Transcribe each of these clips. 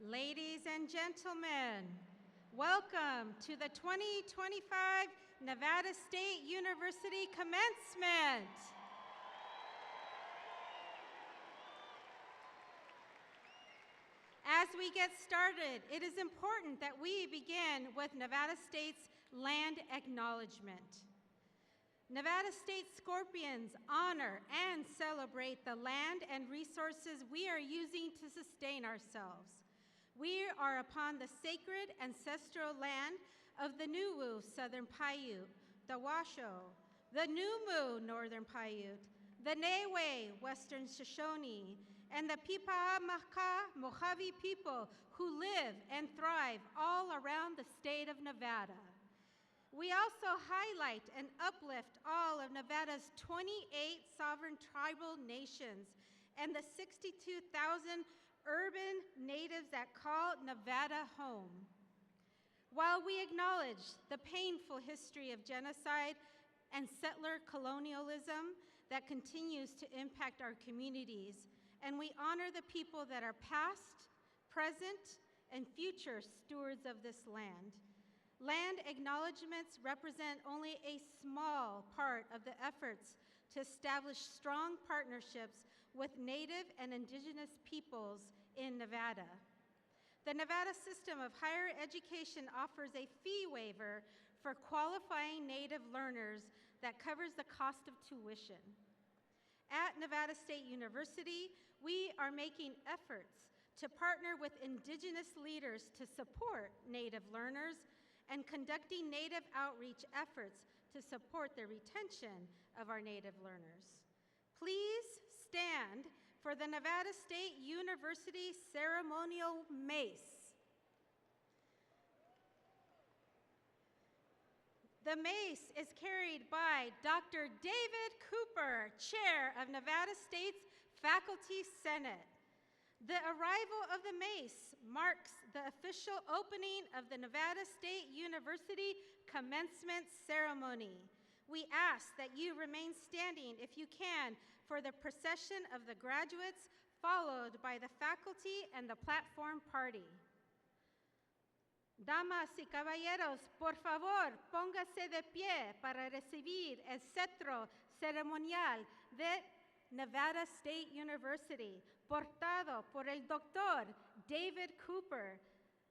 Ladies and gentlemen, welcome to the 2025 Nevada State University Commencement. As we get started, it is important that we begin with Nevada State's land acknowledgement. Nevada State Scorpions honor and celebrate the land and resources we are using to sustain ourselves. We are upon the sacred ancestral land of the Nuwu, Southern Paiute, the Washoe, the Numu, Northern Paiute, the Newe, Western Shoshone, and the Pipaamaka Mojave people who live and thrive all around the state of Nevada. We also highlight and uplift all of Nevada's 28 sovereign tribal nations and the 62,000 urban natives that call Nevada home. While we acknowledge the painful history of genocide and settler colonialism that continues to impact our communities, and we honor the people that are past, present, and future stewards of this land. Land acknowledgements represent only a small part of the efforts to establish strong partnerships with Native and Indigenous peoples in Nevada. The Nevada system of higher education offers a fee waiver for qualifying Native learners that covers the cost of tuition. At Nevada State University, we are making efforts to partner with Indigenous leaders to support Native learners and conducting Native outreach efforts to support the retention of our Native learners. Please stand for the Nevada State University ceremonial mace. The mace is carried by Dr. David Cooper, Chair of Nevada State's Faculty Senate. The arrival of the mace marks the official opening of the Nevada State University Commencement Ceremony. We ask that you remain standing, if you can, for the procession of the graduates, followed by the faculty and the platform party. Damas y caballeros, por favor, póngase de pie para recibir el cetro ceremonial de Nevada State University, portado por el Dr. David Cooper.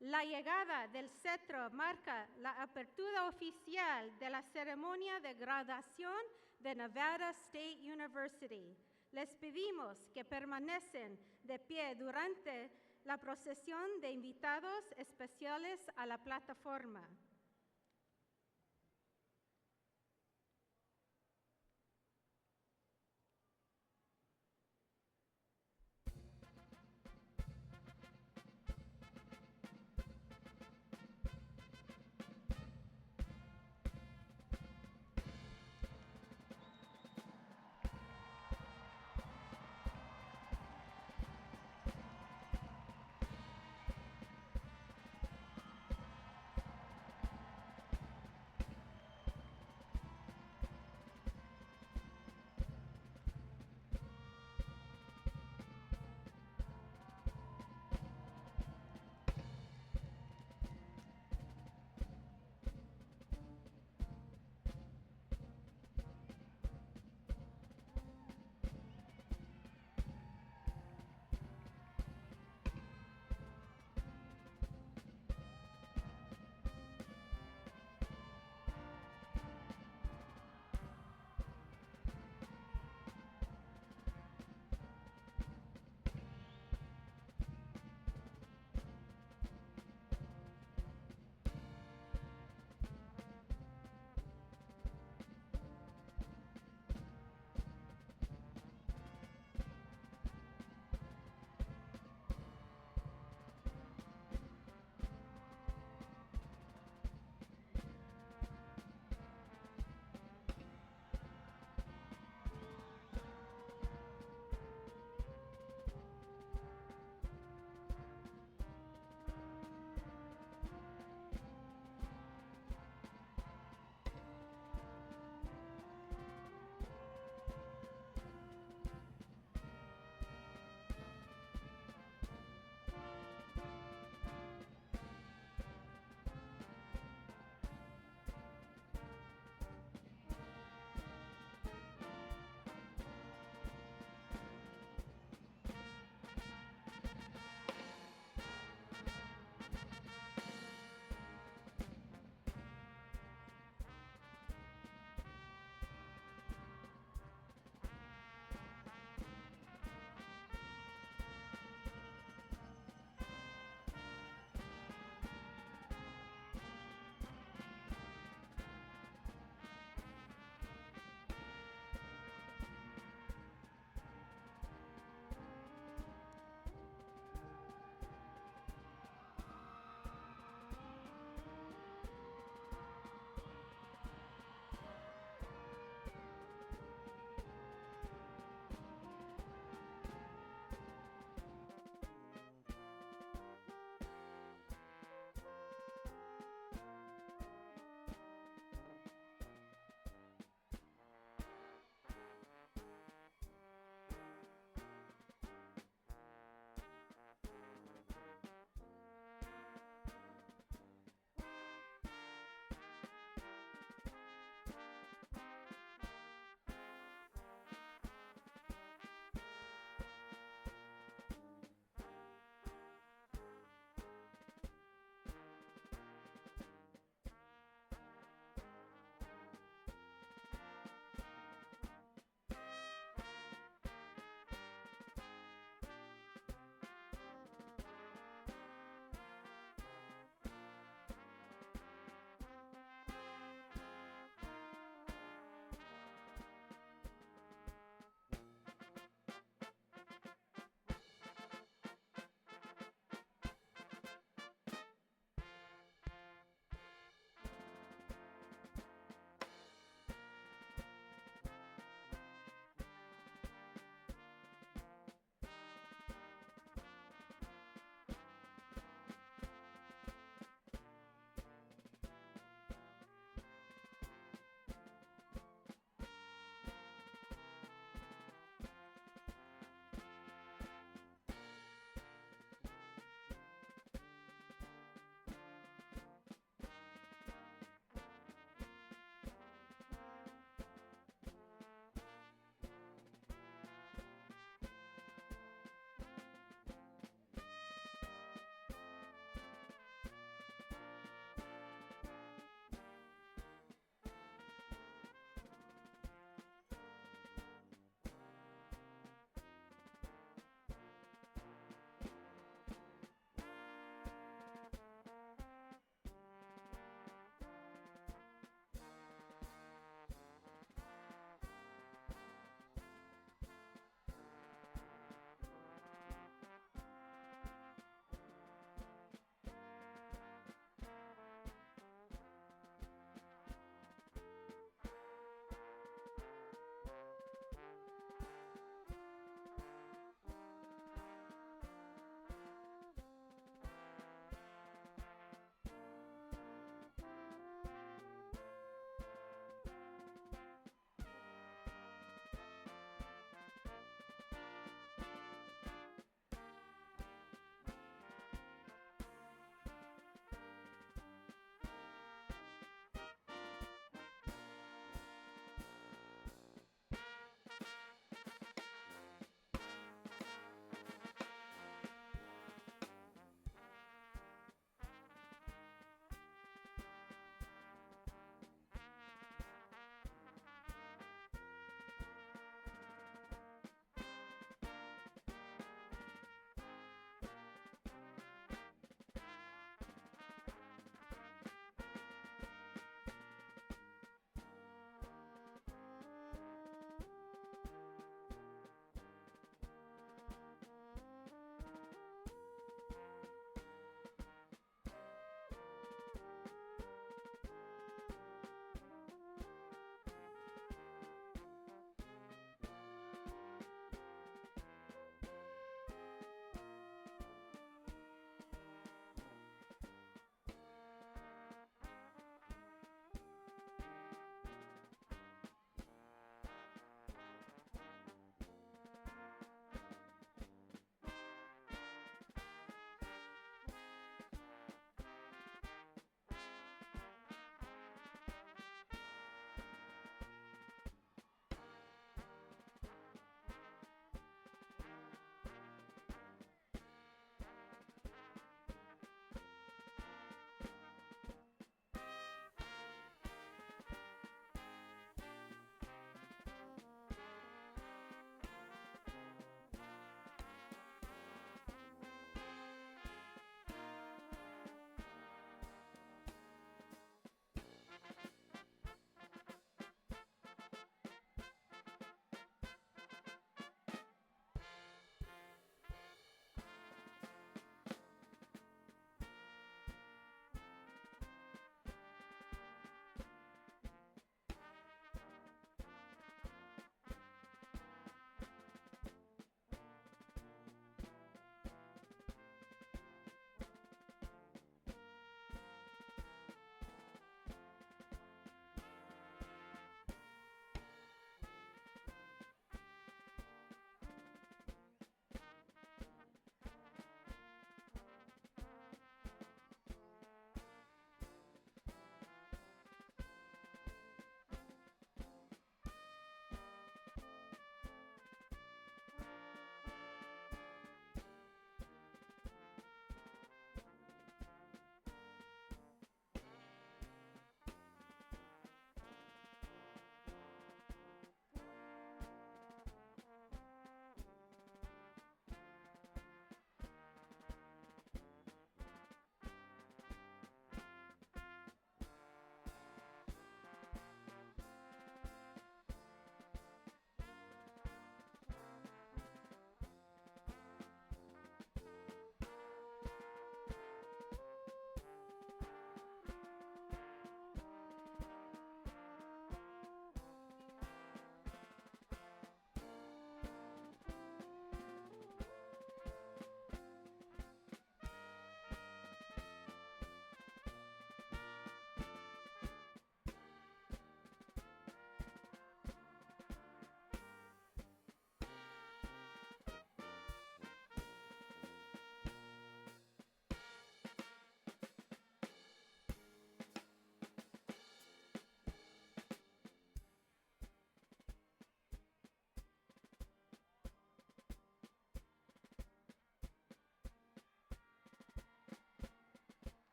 La llegada del cetro marca la apertura oficial de la ceremonia de graduación de Nevada State University. Les pedimos que permanecen de pie durante la procesión de invitados especiales a la plataforma.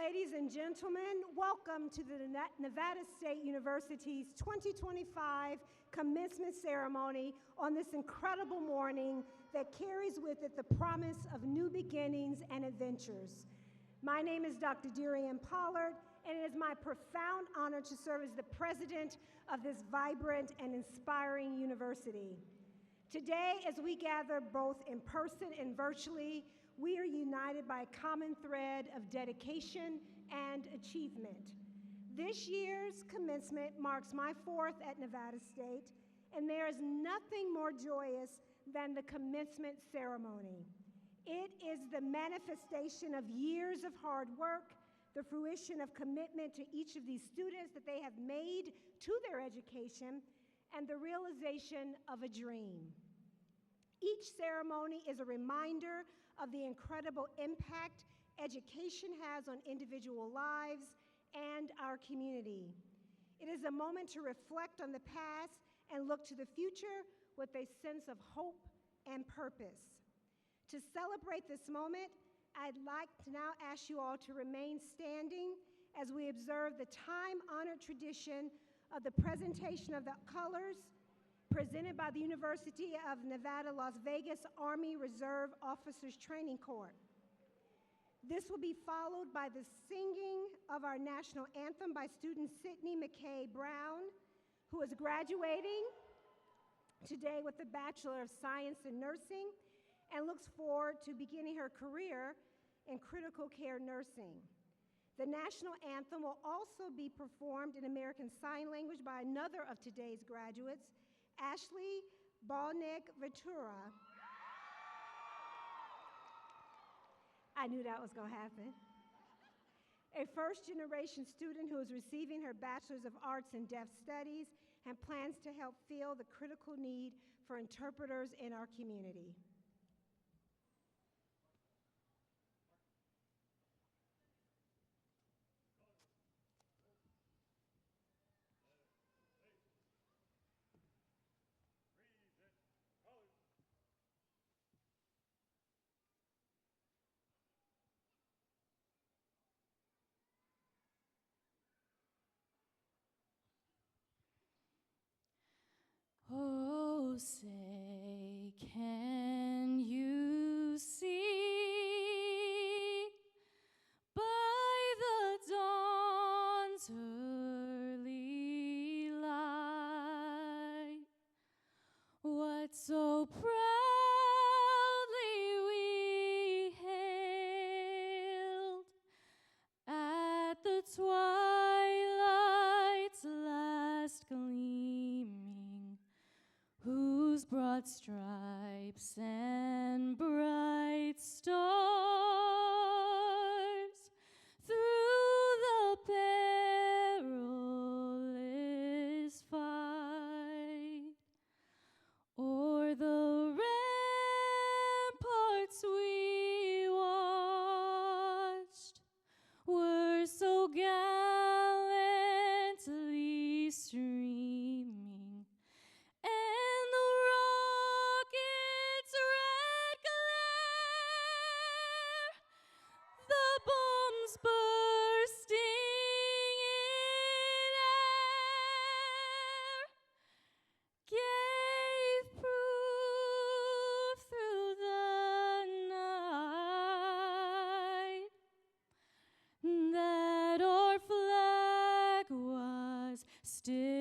Ladies and gentlemen, welcome to the Nevada State University's 2025 commencement ceremony on this incredible morning that carries with it the promise of new beginnings and adventures. My name is Dr. Darian Pollard, and it is my profound honor to serve as the president of this vibrant and inspiring university. Today, as we gather both in person and virtually, we are united by a common thread of dedication and achievement. This year's commencement marks my fourth at Nevada State, and there is nothing more joyous than the commencement ceremony. It is the manifestation of years of hard work, the fruition of commitment to each of these students that they have made to their education, and the realization of a dream. Each ceremony is a reminder of the incredible impact education has on individual lives and our community. It is a moment to reflect on the past and look to the future with a sense of hope and purpose. To celebrate this moment, I'd like to now ask you all to remain standing as we observe the time-honored tradition of the presentation of the colors presented by the University of Nevada, Las Vegas Army Reserve Officers Training Corps. This will be followed by the singing of our national anthem by student Sydney McKay Brown, who is graduating today with a Bachelor of Science in Nursing and looks forward to beginning her career in critical care nursing. The national anthem will also be performed in American Sign Language by another of today's graduates, Ashley Balnick Ventura. I knew that was going to happen. A first-generation student who is receiving her Bachelor's of Arts in Deaf Studies and plans to help fill the critical need for interpreters in our community. Oh, say, can you see by the dawn's early light what so proudly we hailed at the twilight's last gleaming, whose broad stripes and bright stars through the perilous fight o'er the ramparts we watched were so gallantly streaming, and the rocket's red glare, the bombs bursting in air, gave proof through the night that our flag was still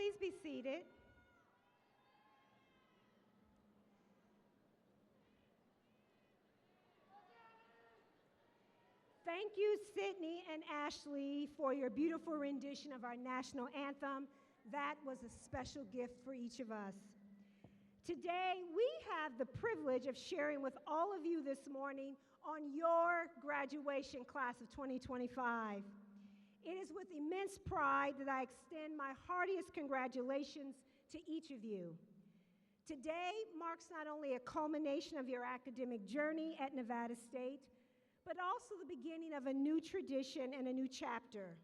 Please be seated. Thank you, Sydney and Ashley, for your beautiful rendition of our national anthem. That was a special gift for each of us. Today, we have the privilege of sharing with all of you this morning on your graduation class of 2025. It is with immense pride that I extend my heartiest congratulations to each of you. Today marks not only a culmination of your academic journey at Nevada State, but also the beginning of a new tradition and a new chapter.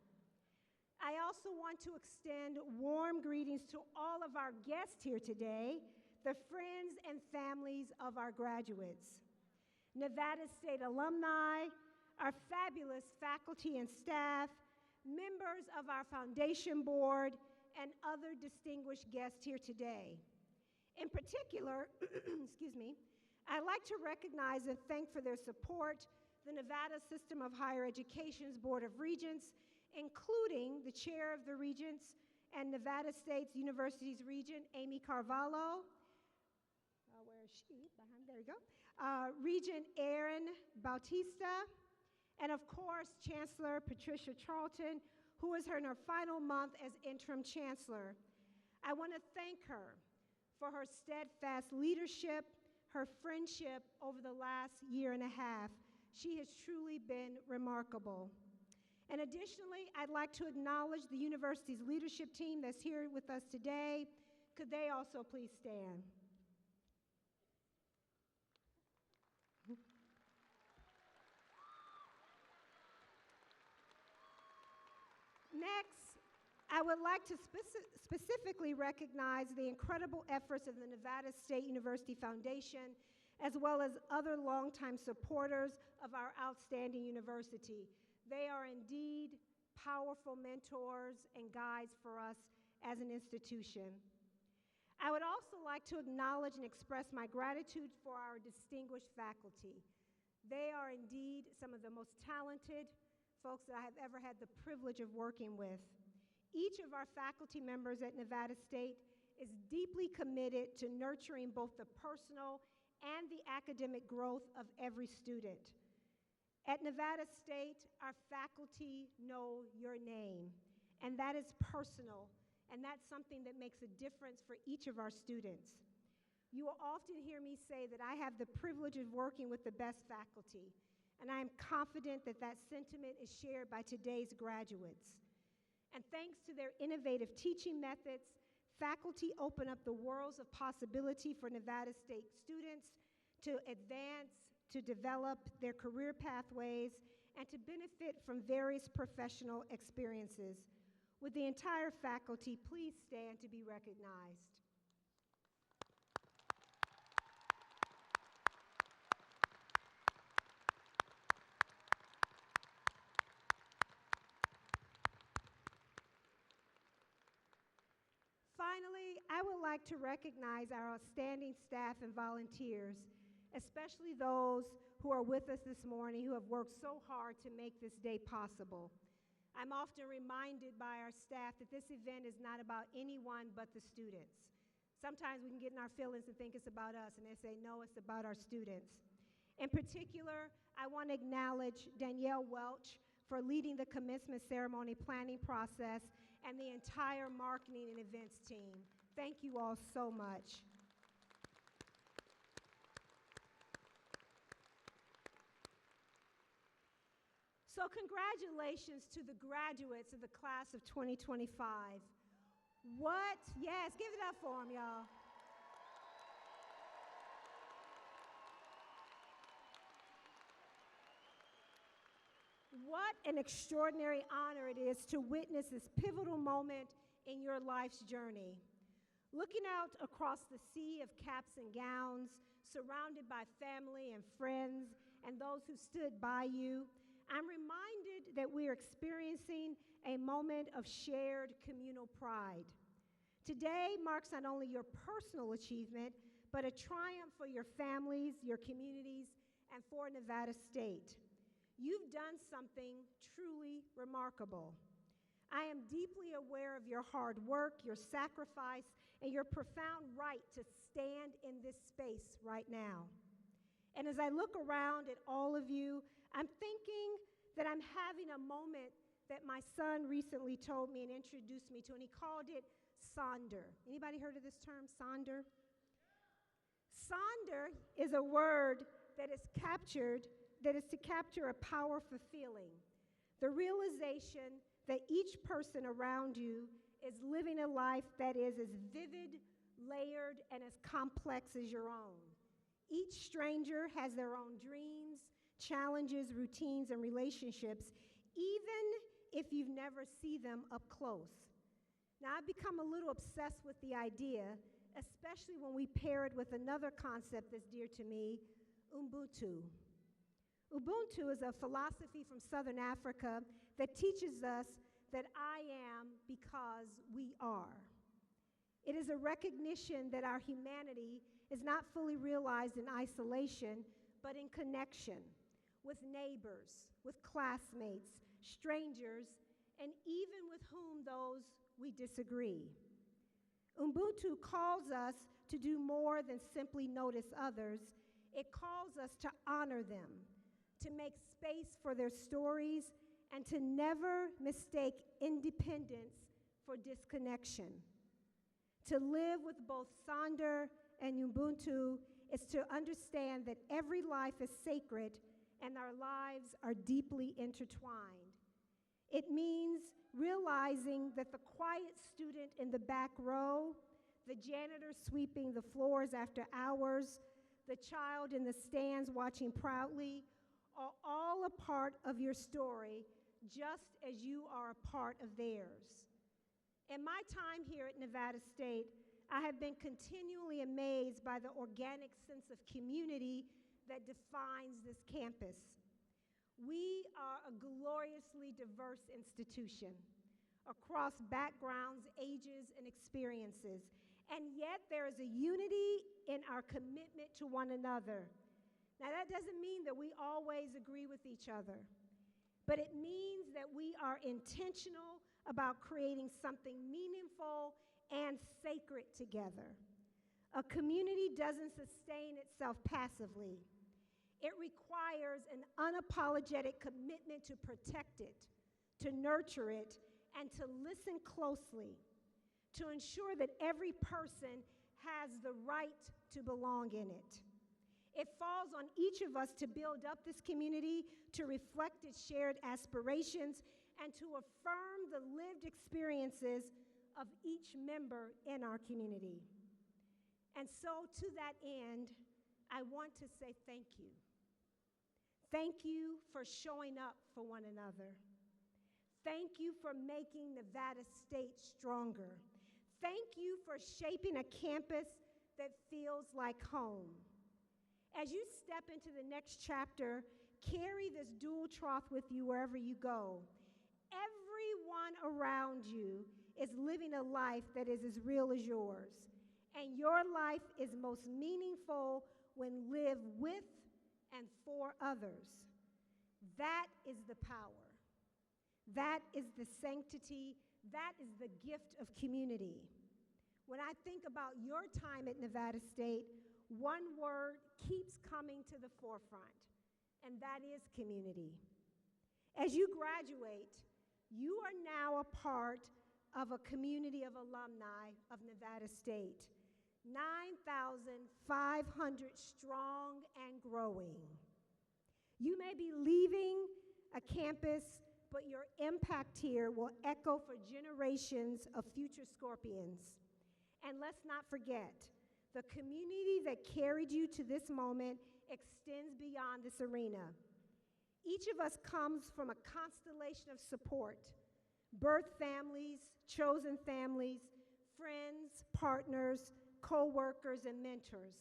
I also want to extend warm greetings to all of our guests here today, the friends and families of our graduates, Nevada State alumni, our fabulous faculty and staff, members of our foundation board, and other distinguished guests here today. In particular, excuse me, I'd like to recognize and thank for their support the Nevada System of Higher Education's Board of Regents, including the chair of the Regents and Nevada State University's Regent, Amy Carvalho. Where is she? Behind, there you go. Regent Erin Bautista, and of course, Chancellor Patricia Charlton, who is in her final month as interim chancellor. I want to thank her for her steadfast leadership, her friendship over the last year and a half. She has truly been remarkable. And additionally, I'd like to acknowledge the university's leadership team that's here with us today. Could they also please stand? Next, I would like to specifically recognize the incredible efforts of the Nevada State University Foundation, as well as other longtime supporters of our outstanding university. They are indeed powerful mentors and guides for us as an institution. I would also like to acknowledge and express my gratitude for our distinguished faculty. They are indeed some of the most talented folks that I have ever had the privilege of working with. Each of our faculty members at Nevada State is deeply committed to nurturing both the personal and the academic growth of every student. At Nevada State, our faculty know your name, and that is personal, and that's something that makes a difference for each of our students. You will often hear me say that I have the privilege of working with the best faculty, and I am confident that that sentiment is shared by today's graduates. And thanks to their innovative teaching methods, faculty open up the worlds of possibility for Nevada State students to advance, to develop their career pathways, and to benefit from various professional experiences. Would the entire faculty please stand to be recognized? Finally, I would like to recognize our outstanding staff and volunteers, especially those who are with us this morning who have worked so hard to make this day possible. I'm often reminded by our staff that this event is not about anyone but the students. Sometimes we can get in our feelings and think it's about us, and they say, no, it's about our students. In particular, I want to acknowledge Danielle Welch for leading the commencement ceremony planning process and the entire marketing and events team. Thank you all so much. So congratulations to the graduates of the class of 2025. What? Yes, give it up for them, y'all. What an extraordinary honor it is to witness this pivotal moment in your life's journey. Looking out across the sea of caps and gowns, surrounded by family and friends and those who stood by you, I'm reminded that we are experiencing a moment of shared communal pride. Today marks not only your personal achievement, but a triumph for your families, your communities, and for Nevada State. You've done something truly remarkable. I am deeply aware of your hard work, your sacrifice, and your profound right to stand in this space right now. And as I look around at all of you, I'm thinking that I'm having a moment that my son recently told me and introduced me to, and he called it Sonder. Anybody heard of this term, Sonder? Sonder is a word that is to capture a powerful feeling, the realization that each person around you is living a life that is as vivid, layered, and as complex as your own. Each stranger has their own dreams, challenges, routines, and relationships, even if you've never seen them up close. Now, I've become a little obsessed with the idea, especially when we pair it with another concept that's dear to me, Ubuntu. Ubuntu is a philosophy from Southern Africa that teaches us that I am because we are. It is a recognition that our humanity is not fully realized in isolation, but in connection with neighbors, with classmates, strangers, and even with whom those we disagree. Ubuntu calls us to do more than simply notice others. It calls us to honor them, to make space for their stories, and to never mistake independence for disconnection. To live with both Sonder and Ubuntu is to understand that every life is sacred and our lives are deeply intertwined. It means realizing that the quiet student in the back row, the janitor sweeping the floors after hours, the child in the stands watching proudly, are all a part of your story, just as you are a part of theirs. In my time here at Nevada State, I have been continually amazed by the organic sense of community that defines this campus. We are a gloriously diverse institution across backgrounds, ages, and experiences, and yet there is a unity in our commitment to one another. Now, that doesn't mean that we always agree with each other, but it means that we are intentional about creating something meaningful and sacred together. A community doesn't sustain itself passively. It requires an unapologetic commitment to protect it, to nurture it, and to listen closely, to ensure that every person has the right to belong in it. It falls on each of us to build up this community, to reflect its shared aspirations, and to affirm the lived experiences of each member in our community. And so, to that end, I want to say thank you. Thank you for showing up for one another. Thank you for making Nevada State stronger. Thank you for shaping a campus that feels like home. As you step into the next chapter, carry this dual troth with you wherever you go. Everyone around you is living a life that is as real as yours, and your life is most meaningful when lived with and for others. That is the power. That is the sanctity. That is the gift of community. When I think about your time at Nevada State, one word keeps coming to the forefront, and that is community. As you graduate, you are now a part of a community of alumni of Nevada State, 9,500 strong and growing. You may be leaving a campus, but your impact here will echo for generations of future Scorpions. And let's not forget, the community that carried you to this moment extends beyond this arena. Each of us comes from a constellation of support: birth families, chosen families, friends, partners, co-workers, and mentors.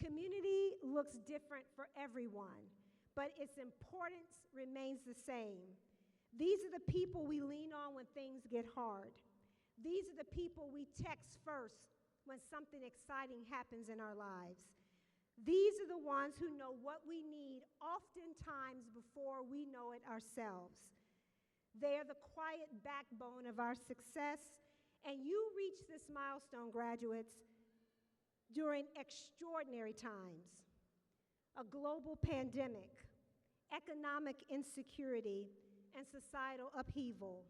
Community looks different for everyone, but its importance remains the same. These are the people we lean on when things get hard. These are the people we text first when something exciting happens in our lives. These are the ones who know what we need oftentimes before we know it ourselves. They are the quiet backbone of our success, and you reach this milestone, graduates, during extraordinary times: a global pandemic, economic insecurity, and societal upheaval.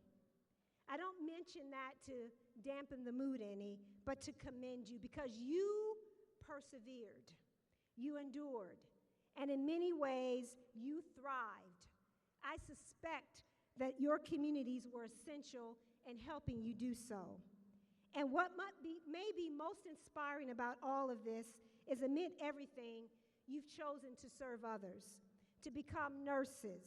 I don't mention that to dampen the mood any, but to commend you, because you persevered, you endured, and in many ways, you thrived. I suspect that your communities were essential in helping you do so. And what may be most inspiring about all of this is, amid everything, you've chosen to serve others, to become nurses,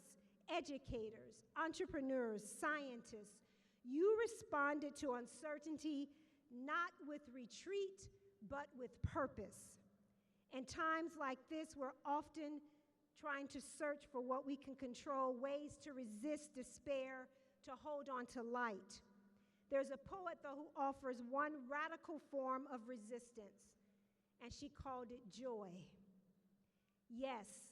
educators, entrepreneurs, scientists. You responded to uncertainty not with retreat, but with purpose. In times like this, we're often trying to search for what we can control, ways to resist despair, to hold on to light. There's a poet, though, who offers one radical form of resistance, and she called it joy. Yes,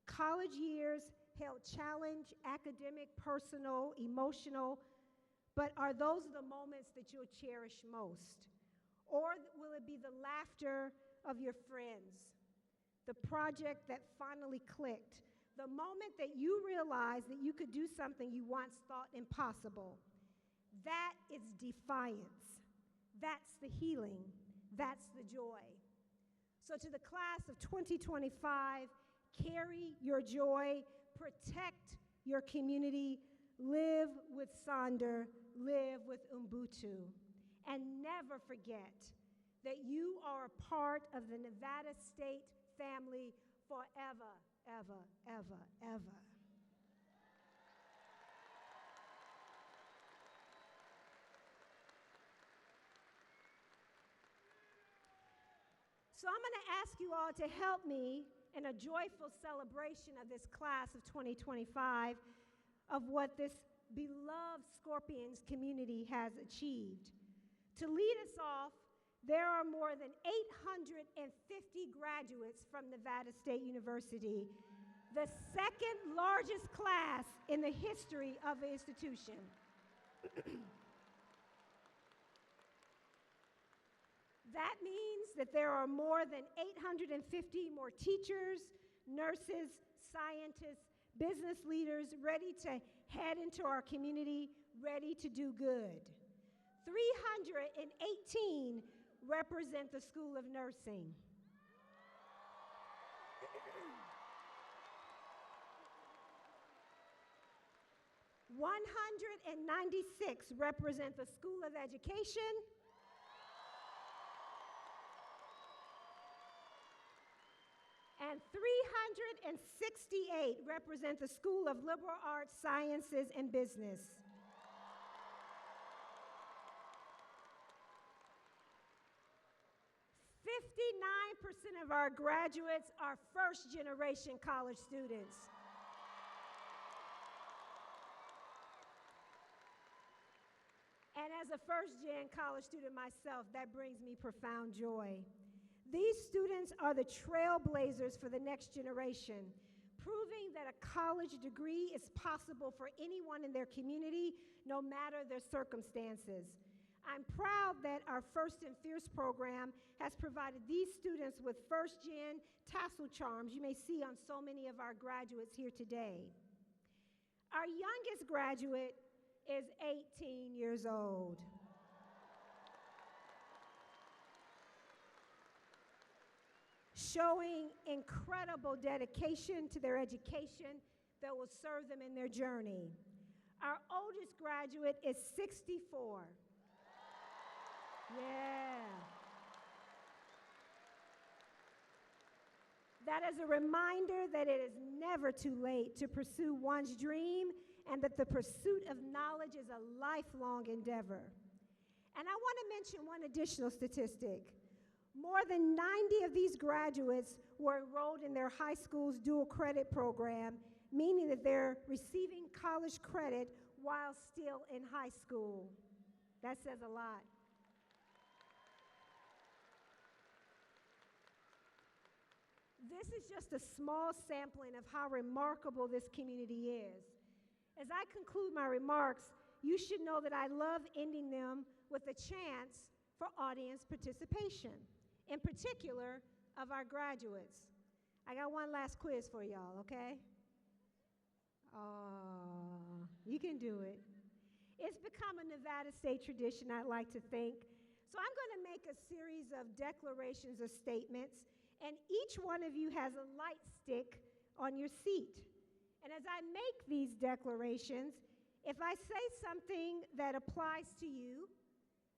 college years held challenge, academic, personal, emotional, but are those the moments that you'll cherish most? Or will it be the laughter of your friends, the project that finally clicked, the moment that you realized that you could do something you once thought impossible? That is defiance. That's the healing. That's the joy. So to the class of 2025, carry your joy, protect your community, live with Sonder, live with Ubuntu, and never forget that you are a part of the Nevada State family forever, ever, ever, ever. So I'm going to ask you all to help me in a joyful celebration of this class of 2025 of what this beloved Scorpions community has achieved. To lead us off, there are more than 850 graduates from Nevada State University, the second largest class in the history of the institution. That means that there are more than 850 more teachers, nurses, scientists, business leaders ready to head into our community, ready to do good. 318 represent the School of Nursing. 196 represent the School of Education. And 368 represent the School of Liberal Arts, Sciences, and Business. % of our graduates are first-generation college students. And as a first-gen college student myself, that brings me profound joy. These students are the trailblazers for the next generation, proving that a college degree is possible for anyone in their community, no matter their circumstances. I'm proud that our First and Fierce program has provided these students with first-gen tassel charms you may see on so many of our graduates here today. Our youngest graduate is 18 years old. Showing incredible dedication to their education that will serve them in their journey. Our oldest graduate is 64. Yeah. That is a reminder that it is never too late to pursue one's dream, and that the pursuit of knowledge is a lifelong endeavor. And I want to mention one additional statistic. More than 90 of these graduates were enrolled in their high school's dual credit program, meaning that they're receiving college credit while still in high school. That says a lot. This is just a small sampling of how remarkable this community is. As I conclude my remarks, you should know that I love ending them with a chance for audience participation, in particular of our graduates. I got one last quiz for y'all, okay? Oh, you can do it. It's become a Nevada State tradition, I'd like to think. So I'm going to make a series of declarations or statements, and each one of you has a light stick on your seat. And as I make these declarations, if I say something that applies to you,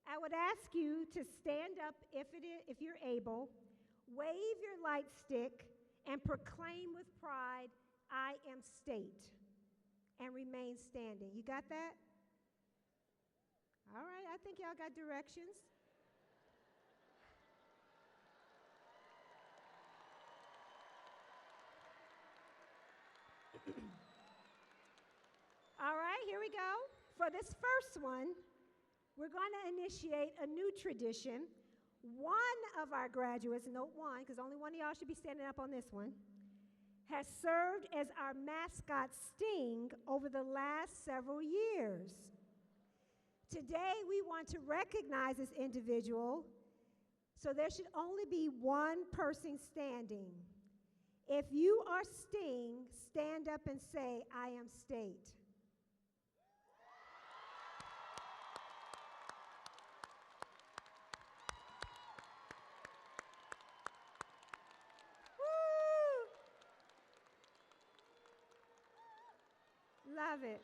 I would ask you to stand up if you're able, wave your light stick, and proclaim with pride, "I am state," and remain standing. You got that? All right, I think y'all got directions. All right, here we go. For this first one, we're going to initiate a new tradition. One of our graduates, note one, because only one of y'all should be standing up on this one, has served as our mascot Sting over the last several years. Today, we want to recognize this individual, so there should only be one person standing. If you are Sting, stand up and say, "I am state." Love it.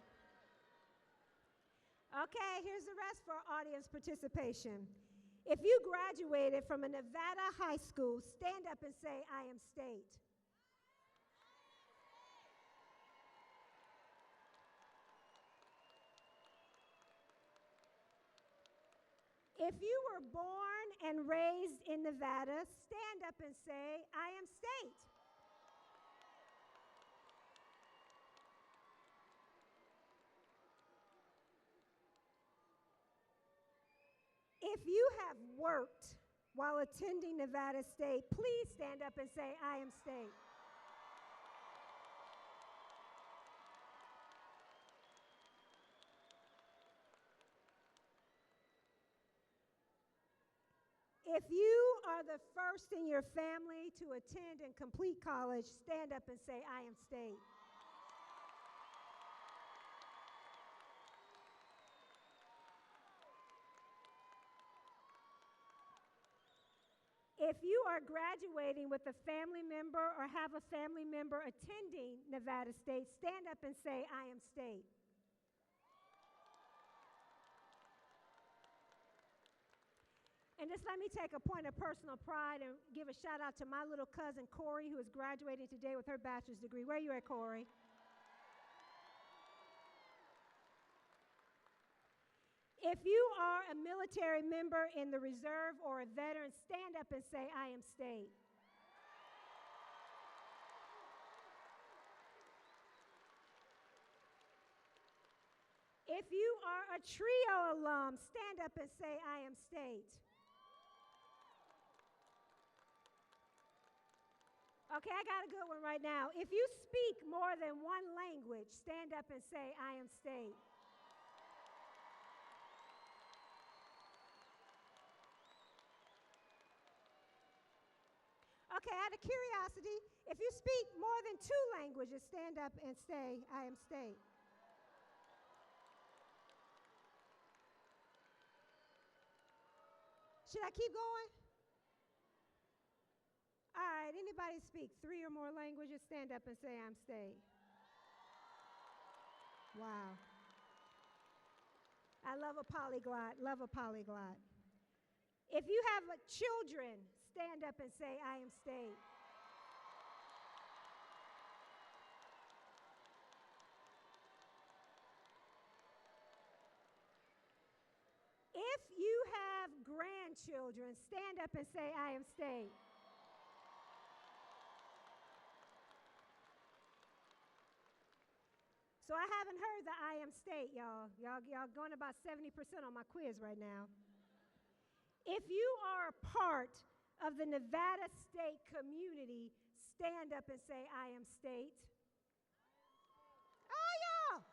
Okay, here's the rest for audience participation. If you graduated from a Nevada high school, stand up and say, "I am state." If you were born and raised in Nevada, stand up and say, "I am state." If you have worked while attending Nevada State, please stand up and say, "I am state." If you are the first in your family to attend and complete college, stand up and say, "I am state." If you are graduating with a family member or have a family member attending Nevada State, stand up and say, "I am state." And just let me take a point of personal pride and give a shout out to my little cousin, Corey, who is graduating today with her bachelor's degree. Where are you at, Corey? If you are a military member in the reserve or a veteran, stand up and say, "I am state." If you are a TRIO alum, stand up and say, "I am state." Okay, I got a good one right now. If you speak more than one language, stand up and say, "I am state." Okay, out of curiosity, if you speak more than 2 languages, stand up and say, "I am state." Should I keep going? All right, anybody speak 3 or more languages, stand up and say, "I'm state." Wow. I love a polyglot, love a polyglot. If you have children, stand up and say, "I am state." If you have grandchildren, stand up and say, "I am state." So I haven't heard the "I am state," y'all. Y'all going about 70% on my quiz right now. If you are a part of the Nevada State community, stand up and say, "I am state." Oh, y'all.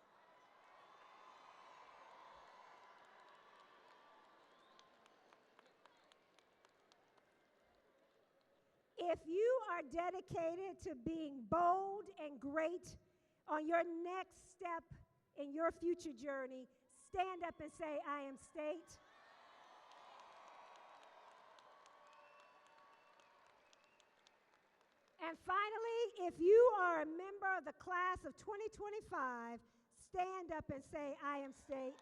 If you are dedicated to being bold and great on your next step in your future journey, stand up and say, I am state. And finally, if you are a member of the class of 2025, stand up and say, I am state.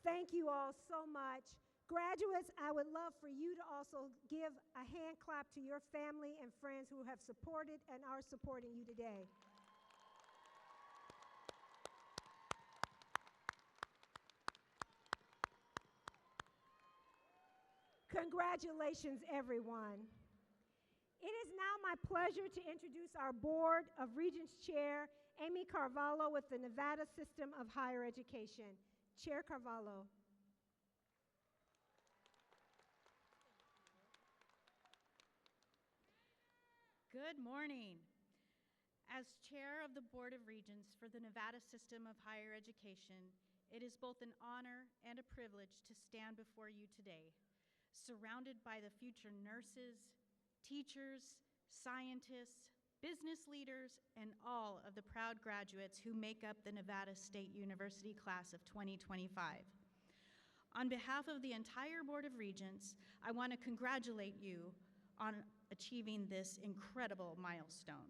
Thank you all so much. Graduates, I would love for you to also give a hand clap to your family and friends who have supported and are supporting you today. Congratulations, everyone. It is now my pleasure to introduce our Board of Regents Chair, Amy Carvalho, with the Nevada System of Higher Education. Chair Carvalho. Good morning. As Chair of the Board of Regents for the Nevada System of Higher Education, it is both an honor and a privilege to stand before you today, surrounded by the future nurses, teachers, scientists, business leaders, and all of the proud graduates who make up the Nevada State University class of 2025. On behalf of the entire Board of Regents, I want to congratulate you on achieving this incredible milestone.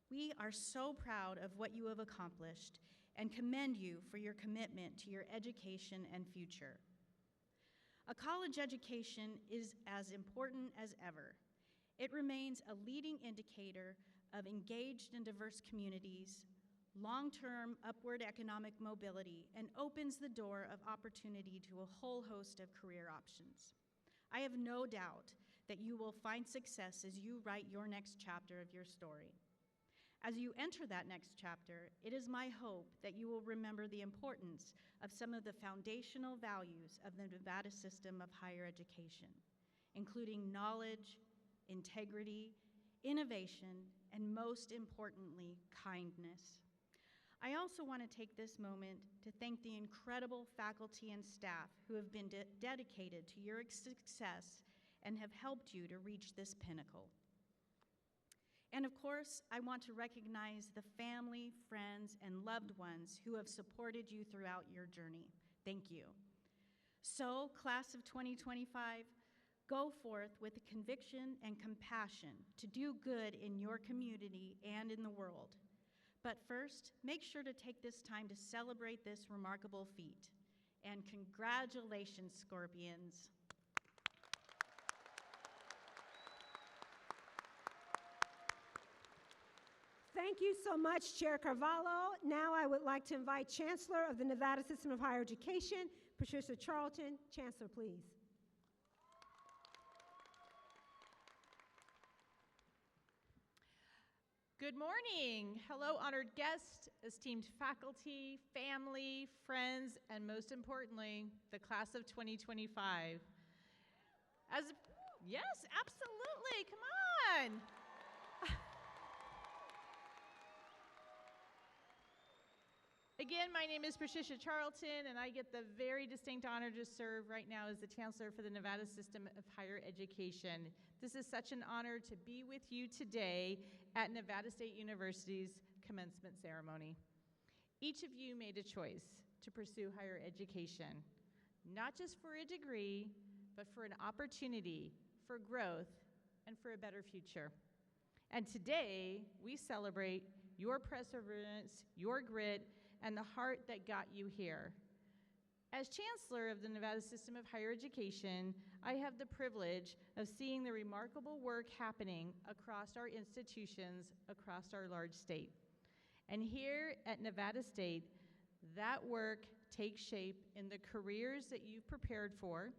We are so proud of what you have accomplished and commend you for your commitment to your education and future. A college education is as important as ever. It remains a leading indicator of engaged and diverse communities, long-term upward economic mobility, and opens the door of opportunity to a whole host of career options. I have no doubt that you will find success as you write your next chapter of your story. As you enter that next chapter, it is my hope that you will remember the importance of some of the foundational values of the Nevada System of Higher Education, including knowledge, integrity, innovation, and most importantly, kindness. I also want to take this moment to thank the incredible faculty and staff who have been dedicated to your success and have helped you to reach this pinnacle. And of course, I want to recognize the family, friends, and loved ones who have supported you throughout your journey. Thank you. So, class of 2025, go forth with a conviction and compassion to do good in your community and in the world. But first, make sure to take this time to celebrate this remarkable feat. And congratulations, Scorpions. Thank you so much, Chair Carvalho. Now I would like to invite Chancellor of the Nevada System of Higher Education, Patricia Charlton. Chancellor, please. Good morning. Hello, honored guests, esteemed faculty, family, friends, and most importantly, the class of 2025. Yes, absolutely, come on. Again, my name is Patricia Charlton, and I get the very distinct honor to serve right now as the Chancellor for the Nevada System of Higher Education. This is such an honor to be with you today at Nevada State University's commencement ceremony. Each of you made a choice to pursue higher education, not just for a degree, but for an opportunity for growth and for a better future. And today, we celebrate your perseverance, your grit, and the heart that got you here. As Chancellor of the Nevada System of Higher Education, I have the privilege of seeing the remarkable work happening across our institutions, across our large state. And here at Nevada State, that work takes shape in the careers that you've prepared for,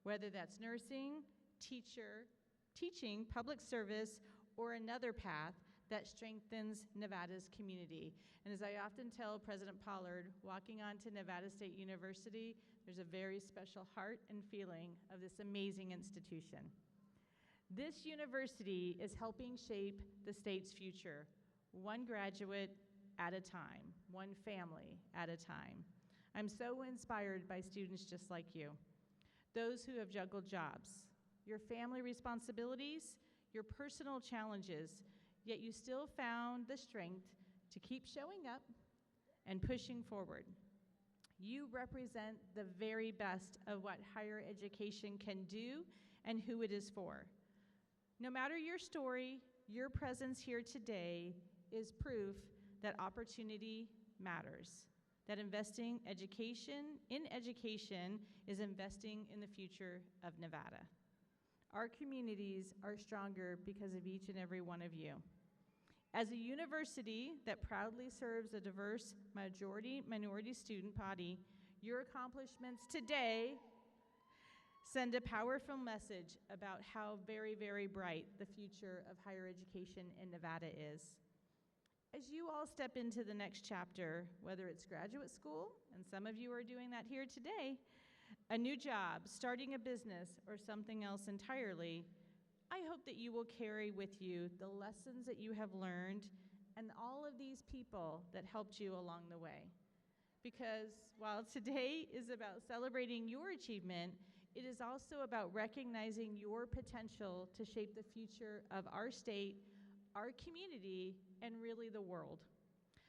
whether that's nursing, teaching, public service, or another path that strengthens Nevada's community. And as I often tell President Pollard, walking onto Nevada State University, there's a very special heart and feeling of this amazing institution. This university is helping shape the state's future, one graduate at a time, one family at a time. I'm so inspired by students just like you, those who have juggled jobs, your family responsibilities, your personal challenges, yet you still found the strength to keep showing up and pushing forward. You represent the very best of what higher education can do and who it is for. No matter your story, your presence here today is proof that opportunity matters, that investing in education is investing in the future of Nevada. Our communities are stronger because of each and every one of you. As a university that proudly serves a diverse majority-minority student body, your accomplishments today send a powerful message about how very, very bright the future of higher education in Nevada is. As you all step into the next chapter, whether it's graduate school, and some of you are doing that here today, a new job, starting a business, or something else entirely, I hope that you will carry with you the lessons that you have learned and all of these people that helped you along the way. Because while today is about celebrating your achievement, it is also about recognizing your potential to shape the future of our state, our community, and really the world.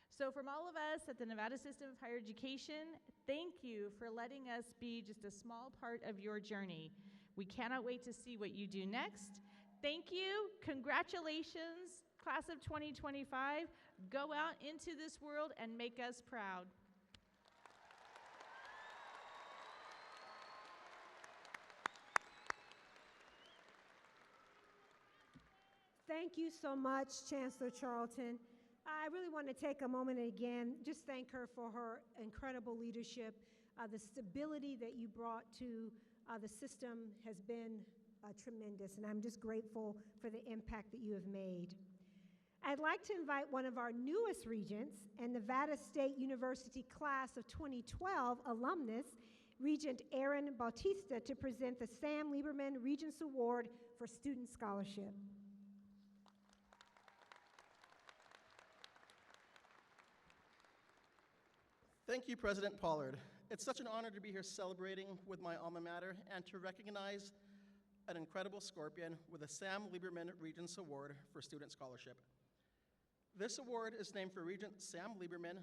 So from all of us at the Nevada System of Higher Education, thank you for letting us be just a small part of your journey. We cannot wait to see what you do next. Thank you. Congratulations, class of 2025. Go out into this world and make us proud. Thank you so much, Chancellor Charlton. I really want to take a moment and again just thank her for her incredible leadership. The stability that you brought to the system has been tremendous, and I'm just grateful for the impact that you have made. I'd like to invite one of our newest regents and Nevada State University class of 2012 alumnus, Regent Erin Bautista, to present the Sam Lieberman Regents Award for Student Scholarship. Thank you, President Pollard. It's such an honor to be here celebrating with my alma mater and to recognize an incredible Scorpion with a Sam Lieberman Regents Award for Student Scholarship. This award is named for Regent Sam Lieberman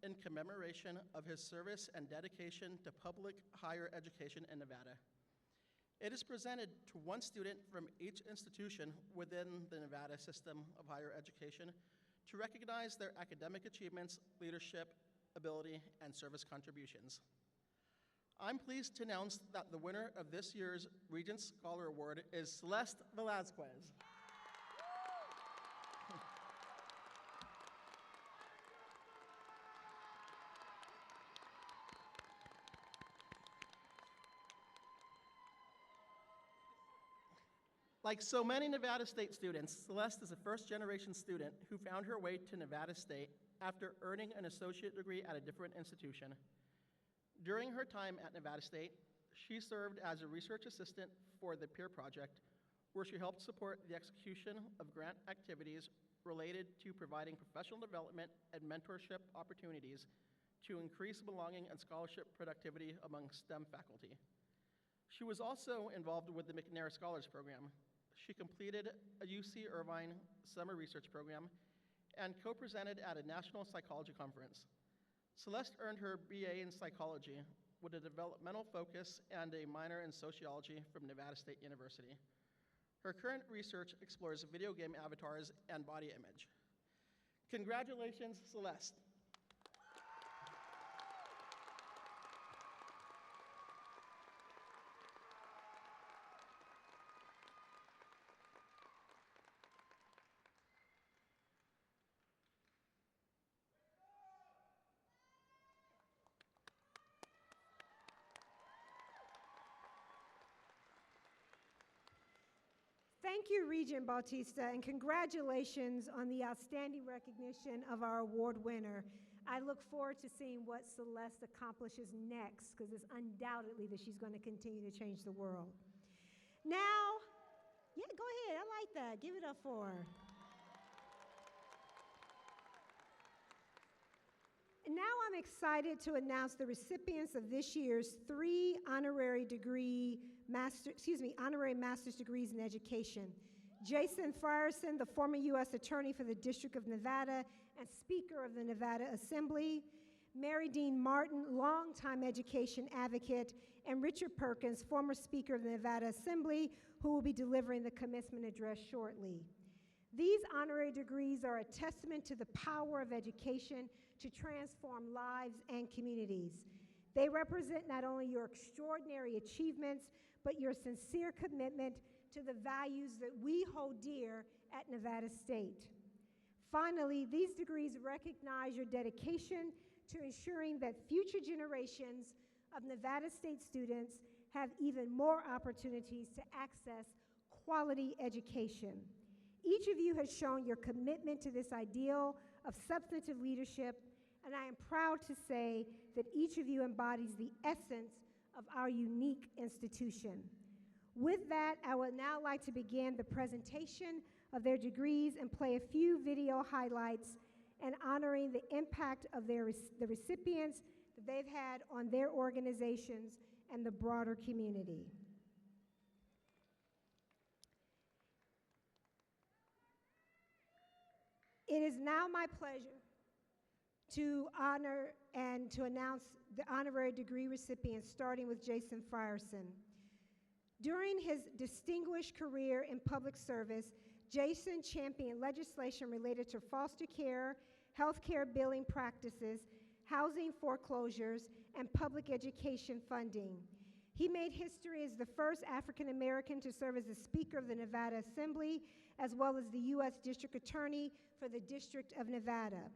in commemoration of his service and dedication to public higher education in Nevada. It is presented to one student from each institution within the Nevada System of Higher Education to recognize their academic achievements, leadership, ability, and service contributions. I'm pleased to announce that the winner of this year's Regents Scholar Award is Celeste Velazquez. Like so many Nevada State students, Celeste is a first-generation student who found her way to Nevada State after earning an associate degree at a different institution. During her time at Nevada State, she served as a research assistant for the Peer Project, where she helped support the execution of grant activities related to providing professional development and mentorship opportunities to increase belonging and scholarship productivity among STEM faculty. She was also involved with the McNair Scholars Program. She completed a UC Irvine summer research program and co-presented at a national psychology conference. Celeste earned her BA in psychology with a developmental focus and a minor in sociology from Nevada State University. Her current research explores video game avatars and body image. Congratulations, Celeste. Thank you, Regent Bautista, and congratulations on the outstanding recognition of our award winner. I look forward to seeing what Celeste accomplishes next, because it's undoubtedly that she's going to continue to change the world. Now, yeah, go ahead. I like that. Give it up for her. And now I'm excited to announce the recipients of this year's 3 honorary master's degrees in education. Jason Frierson, the former U.S. Attorney for the District of Nevada and Speaker of the Nevada Assembly. Mary Dean Martin, longtime education advocate, and Richard Perkins, former Speaker of the Nevada Assembly, who will be delivering the commencement address shortly. These honorary degrees are a testament to the power of education to transform lives and communities. They represent not only your extraordinary achievements, but your sincere commitment to the values that we hold dear at Nevada State. Finally, these degrees recognize your dedication to ensuring that future generations of Nevada State students have even more opportunities to access quality education. Each of you has shown your commitment to this ideal of substantive leadership, and I am proud to say that each of you embodies the essence of our unique institution. With that, I would now like to begin the presentation of their degrees and play a few video highlights and honoring the impact of the recipients that they've had on their organizations and the broader community. It is now my pleasure to honor and to announce the honorary degree recipients, starting with Jason Frierson. During his distinguished career in public service, Jason championed legislation related to foster care, healthcare billing practices, housing foreclosures, and public education funding. He made history as the first African American to serve as the Speaker of the Nevada Assembly, as well as the U.S. District Attorney for the District of Nevada.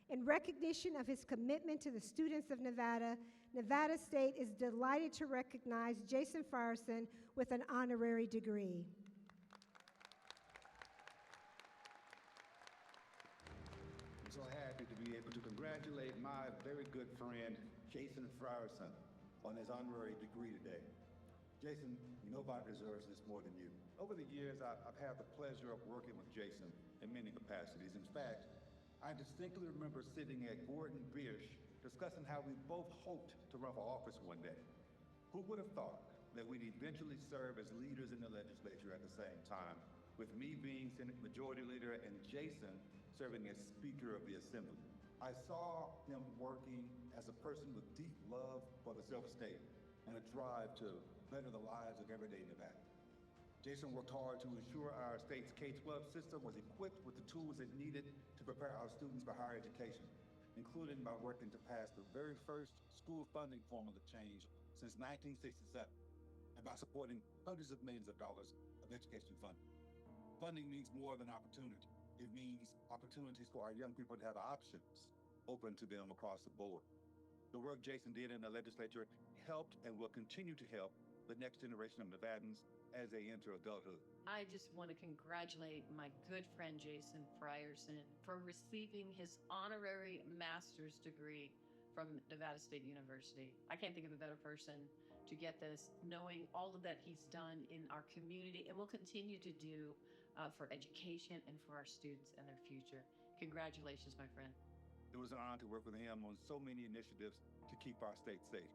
In recognition of his commitment to the students of Nevada, Nevada State is delighted to recognize Jason Frierson with an honorary degree. I'm so happy to be able to congratulate my very good friend, Jason Frierson, on his honorary degree today. Jason, nobody deserves this more than you. Over the years, I've had the pleasure of working with Jason in many capacities. In fact, I distinctly remember sitting at Gordon Biersch discussing how we both hoped to run for office one day. Who would have thought that we'd eventually serve as leaders in the legislature at the same time, with me being Senate Majority Leader and Jason serving as Speaker of the Assembly. I saw him working as a person with deep love for the Silver State and a drive to better the lives of everyday Nevada. Jason worked hard to ensure our state's K-12 system was equipped with the tools it needed to prepare our students for higher education, including by working to pass the very first school funding formula change since 1967, and by supporting hundreds of millions of dollars of education funding. Funding means more than opportunity. It means opportunities for our young people to have options open to them across the board. The work Jason did in the legislature helped and will continue to help the next generation of Nevadans as they enter adulthood. I just want to congratulate my good friend Jason Frierson for receiving his honorary master's degree from Nevada State University. I can't think of a better person to get this, knowing all of that he's done in our community and will continue to do for education and for our students and their future. Congratulations, my friend. It was an honor to work with him on so many initiatives to keep our state safe.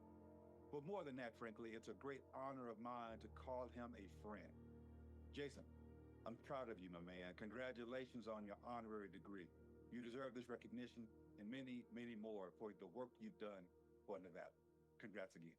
But more than that, frankly, it's a great honor of mine to call him a friend. Jason, I'm proud of you, my man. Congratulations on your honorary degree. You deserve this recognition and many, many more for the work you've done for Nevada. Congrats again.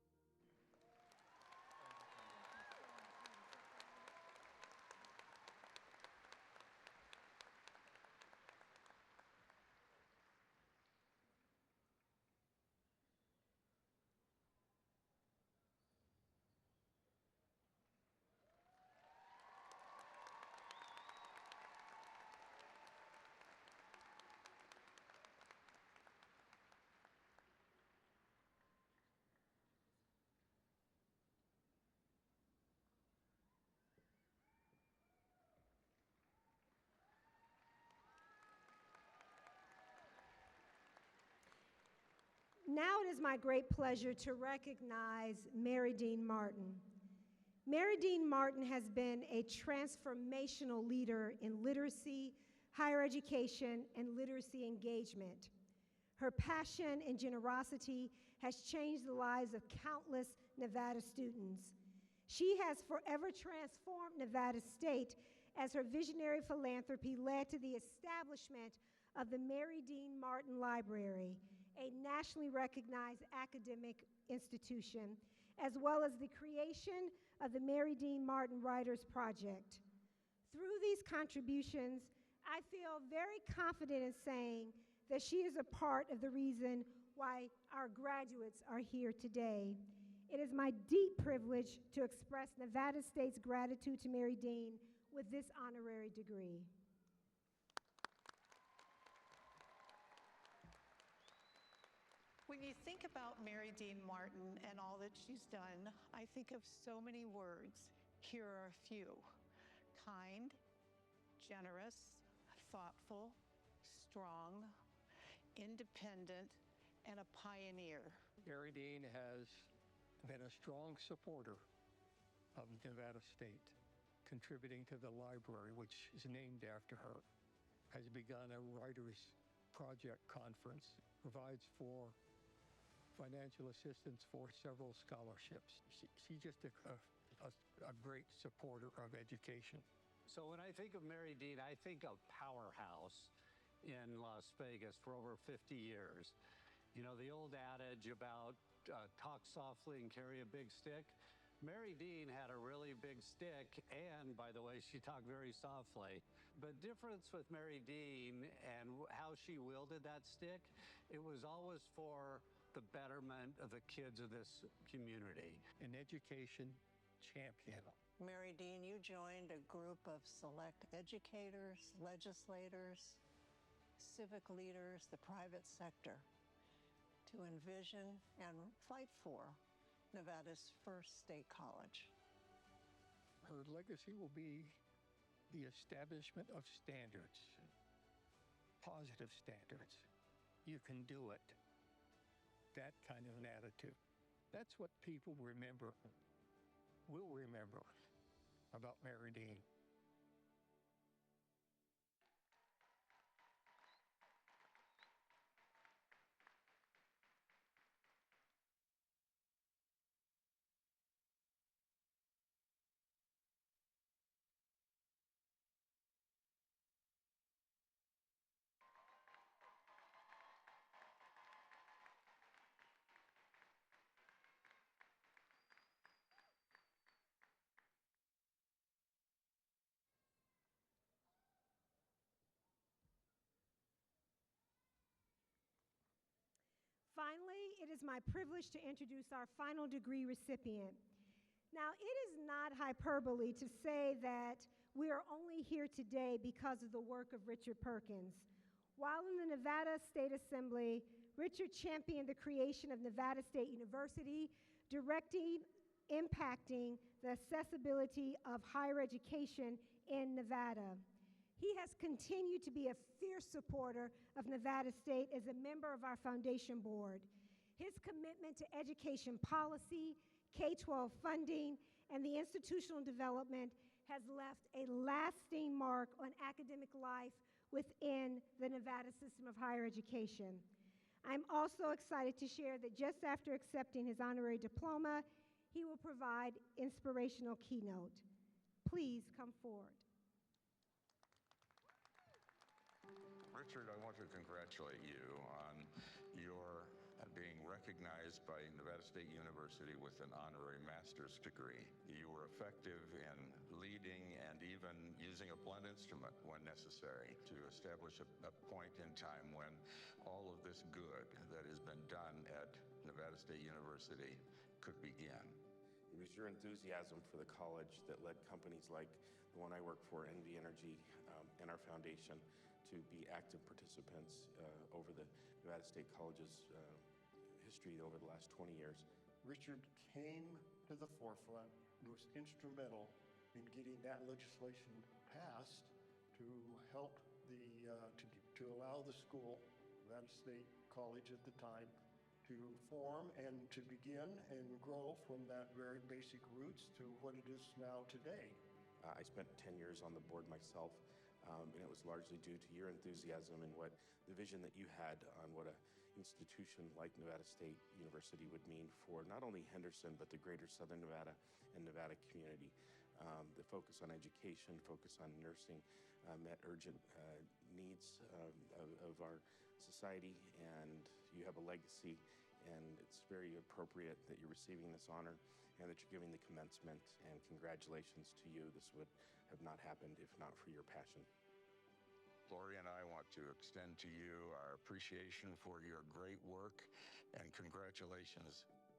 Now it is my great pleasure to recognize Mary Dean Martin. Mary Dean Martin has been a transformational leader in literacy, higher education, and literacy engagement. Her passion and generosity has changed the lives of countless Nevada students. She has forever transformed Nevada State as her visionary philanthropy led to the establishment of the Mary Dean Martin Library, a nationally recognized academic institution, as well as the creation of the Mary Dean Martin Writers Project. Through these contributions, I feel very confident in saying that she is a part of the reason why our graduates are here today. It is my deep privilege to express Nevada State's gratitude to Mary Dean with this honorary degree. When you think about Mary Dean Martin and all that she's done, I think of so many words. Here are a few: kind, generous, thoughtful, strong, independent, and a pioneer. Mary Dean has been a strong supporter of Nevada State, contributing to the library, which is named after her, has begun a Writers Project Conference, provides for financial assistance for several scholarships. She's just a great supporter of education. So when I think of Mary Dean, I think of powerhouse in Las Vegas for over 50 years. You know, the old adage about talk softly and carry a big stick. Mary Dean had a really big stick, and by the way, she talked very softly. The difference with Mary Dean and how she wielded that stick, it was always for the betterment of the kids of this community. An education champion. Mary Dean, you joined a group of select educators, legislators, civic leaders, the private sector, to envision and fight for Nevada's first state college. Her legacy will be the establishment of standards, positive standards. You can do it. That kind of an attitude. That's what people will remember about Mary Dean. Finally, it is my privilege to introduce our final degree recipient. Now, it is not hyperbole to say that we are only here today because of the work of Richard Perkins. While in the Nevada State Assembly, Richard championed the creation of Nevada State University, directing, impacting the accessibility of higher education in Nevada. He has continued to be a fierce supporter of Nevada State as a member of our foundation board. His commitment to education policy, K-12 funding, and the institutional development has left a lasting mark on academic life within the Nevada system of higher education. I'm also excited to share that just after accepting his honorary diploma, he will provide inspirational keynote. Please come forward. Richard, I want to congratulate you on your being recognized by Nevada State University with an honorary master's degree. You were effective in leading and even using a blunt instrument when necessary to establish a point in time when all of this good that has been done at Nevada State University could begin. It was your enthusiasm for the college that led companies like the one I work for, NV Energy, and our foundation to be active participants over the Nevada State College's history over the last 20 years. Richard came to the forefront, was instrumental in getting that legislation passed to help to allow the school, Nevada State College at the time, to form and to begin and grow from that very basic roots to what it is now today. I spent 10 years on the board myself, and it was largely due to your enthusiasm and what the vision that you had on what a institution like Nevada State University would mean for not only Henderson, but the greater Southern Nevada and Nevada community. The focus on education, focus on nursing met urgent needs of our society, and you have a legacy, and it's very appropriate that you're receiving this honor and that you're giving the commencement, and congratulations to you. This would have not happened if not for your passion. Lori and I want to extend to you our appreciation for your great work and congratulations. Thank you.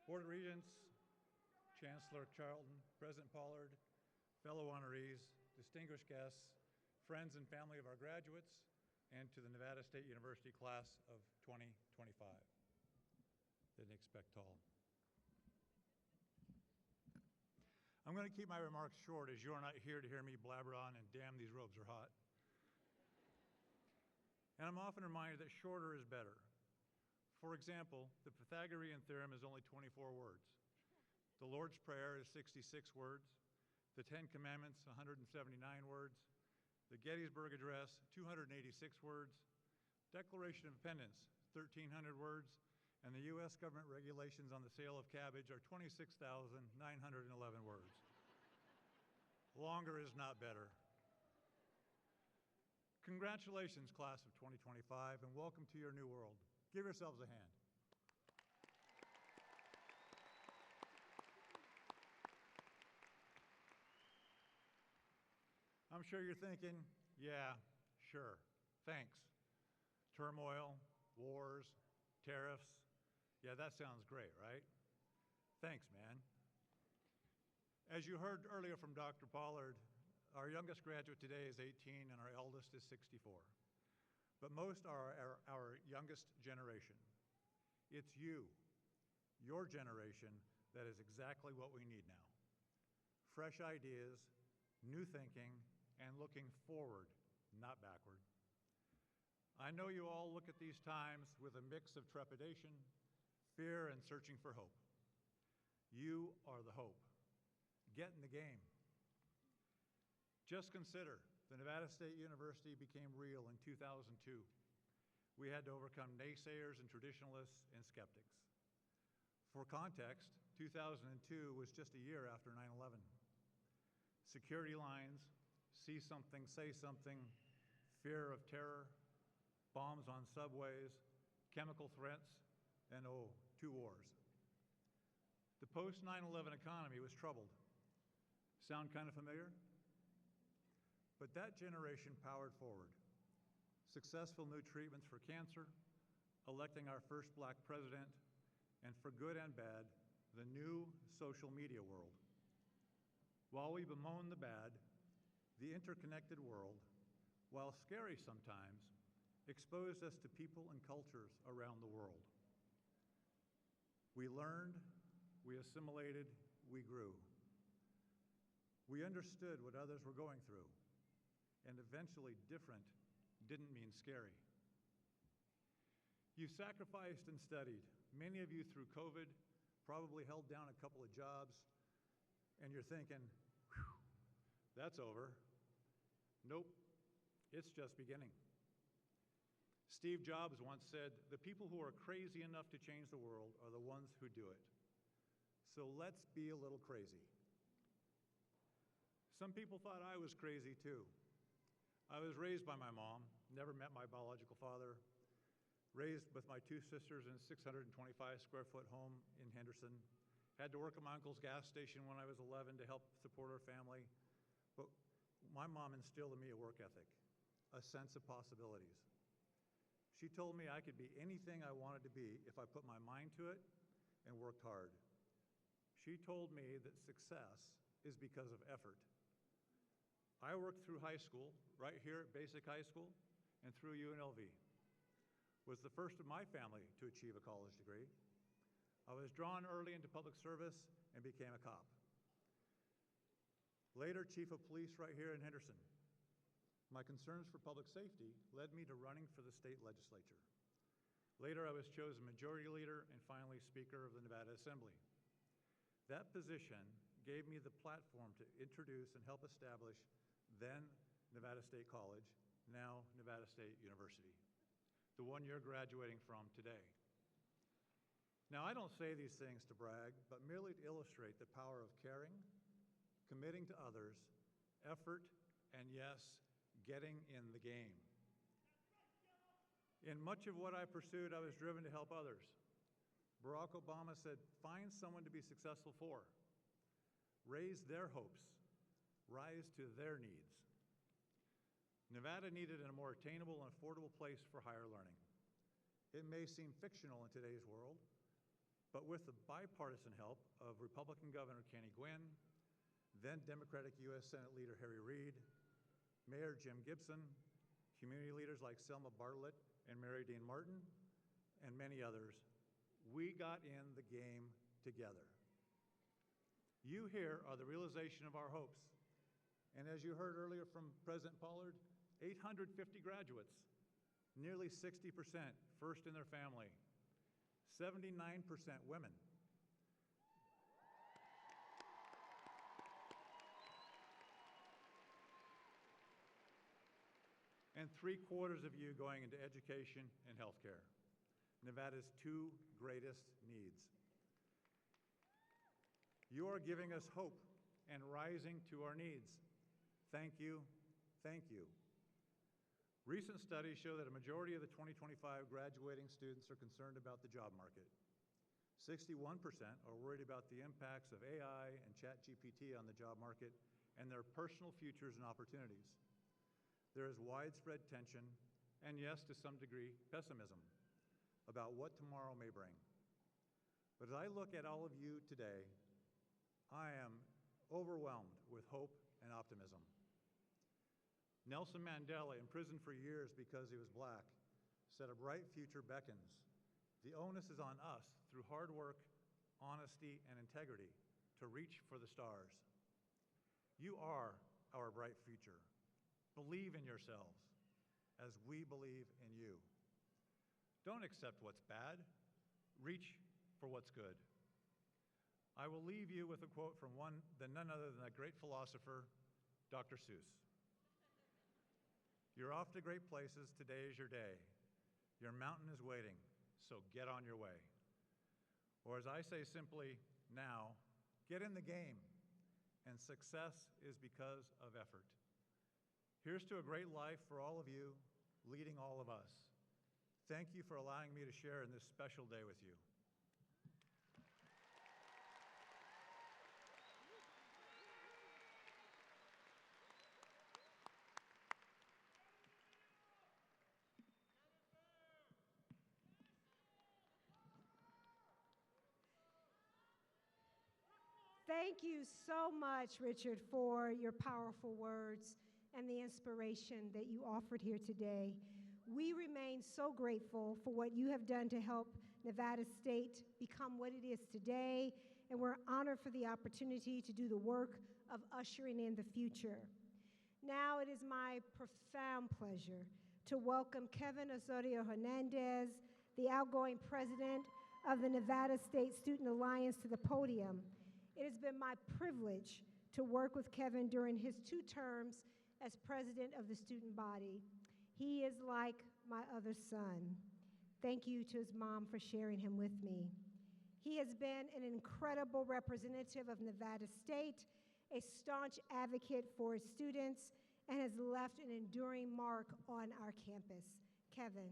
Board of Regents, Chancellor Charlton, President Pollard, fellow honorees, distinguished guests, friends and family of our graduates, and to the Nevada State University class of 2025. Didn't expect tall. I'm going to keep my remarks short, as you're not here to hear me blabber on and damn these robes are hot. And I'm often reminded that shorter is better. For example, the Pythagorean theorem is only 24 words. The Lord's Prayer is 66 words. The Ten Commandments, 179 words. The Gettysburg Address, 286 words. Declaration of Independence, 1,300 words. And the U.S. government regulations on the sale of cabbage are 26,911 words. Longer is not better. Congratulations, class of 2025, and welcome to your new world. Give yourselves a hand. I'm sure you're thinking, yeah, sure, thanks. Turmoil, wars, tariffs, yeah, that sounds great, right? Thanks, man. As you heard earlier from Dr. Pollard, our youngest graduate today is 18 and our eldest is 64. But most are our youngest generation. It's you, your generation, that is exactly what we need now. Fresh ideas, new thinking, and looking forward, not backward. I know you all look at these times with a mix of trepidation, fear, and searching for hope. You are the hope. Get in the game. Just consider, the Nevada State University became real in 2002. We had to overcome naysayers and traditionalists and skeptics. For context, 2002 was just a year after 9/11. Security lines, see something, say something, fear of terror, bombs on subways, chemical threats, and 2 wars. The post-9/11 economy was troubled. Sound kind of familiar? But that generation powered forward. Successful new treatments for cancer, electing our first black president, and for good and bad, the new social media world. While we bemoan the bad, the interconnected world, while scary sometimes, exposed us to people and cultures around the world. We learned, we assimilated, we grew. We understood what others were going through, and eventually different didn't mean scary. You sacrificed and studied. Many of you through COVID probably held down a couple of jobs, and you're thinking, whew, that's over. Nope, It's just beginning. Steve Jobs once said, "The people who are crazy enough to change the world are the ones who do it." So let's be a little crazy. Some people thought I was crazy too. I was raised by my mom, never met my biological father, raised with my two sisters in a 625 square foot home in Henderson. Had to work at my uncle's gas station when I was 11 to help support our family. But my mom instilled in me a work ethic, a sense of possibilities. She told me I could be anything I wanted to be if I put my mind to it and worked hard. She told me that success is because of effort. I worked through high school, right here at Basic High School, and through UNLV. Was the first of my family to achieve a college degree. I was drawn early into public service and became a cop. Later, chief of police right here in Henderson. My concerns for public safety led me to running for the state legislature. Later, I was chosen majority leader and finally speaker of the Nevada Assembly. That position gave me the platform to introduce and help establish then Nevada State College, now Nevada State University, the one you're graduating from today. Now, I don't say these things to brag, but merely to illustrate the power of caring, committing to others, effort, and yes, getting in the game. In much of what I pursued, I was driven to help others. Barack Obama said, "Find someone to be successful for. Raise their hopes. Rise to their needs." Nevada needed a more attainable and affordable place for higher learning. It may seem fictional in today's world, but with the bipartisan help of Republican Governor Kenny Gwinn, then Democratic U.S. Senate Leader Harry Reid, Mayor Jim Gibson, community leaders like Selma Bartlett and Mary Dean Martin, and many others, we got in the game together. You here are the realization of our hopes. And as you heard earlier from President Pollard, 850 graduates, nearly 60% first in their family, 79% women. And 3/4 of you going into education and healthcare, Nevada's two greatest needs. You are giving us hope and rising to our needs. Thank you, thank you. Recent studies show that a majority of the 2025 graduating students are concerned about the job market. 61% are worried about the impacts of AI and ChatGPT on the job market and their personal futures and opportunities. There is widespread tension, and yes, to some degree, pessimism about what tomorrow may bring. But as I look at all of you today, I am overwhelmed with hope and optimism. Nelson Mandela, imprisoned for years because he was black, said a bright future beckons. The onus is on us, through hard work, honesty, and integrity, to reach for the stars. You are our bright future. Believe in yourselves as we believe in you. Don't accept what's bad. Reach for what's good. I will leave you with a quote from none other than that great philosopher, Dr. Seuss. You're off to great places. Today is your day. Your mountain is waiting, so get on your way. Or as I say simply now, get in the game, and success is because of effort. Here's to a great life for all of you, leading all of us. Thank you for allowing me to share in this special day with you. Thank you so much, Richard, for your powerful words and the inspiration that you offered here today. We remain so grateful for what you have done to help Nevada State become what it is today, and we're honored for the opportunity to do the work of ushering in the future. Now it is my profound pleasure to welcome Kevin Osorio Hernandez, the outgoing president of the Nevada State Student Alliance, to the podium. It has been my privilege to work with Kevin during his 2 terms as president of the student body. He is like my other son. Thank you to his mom for sharing him with me. He has been an incredible representative of Nevada State, a staunch advocate for its students, and has left an enduring mark on our campus. Kevin.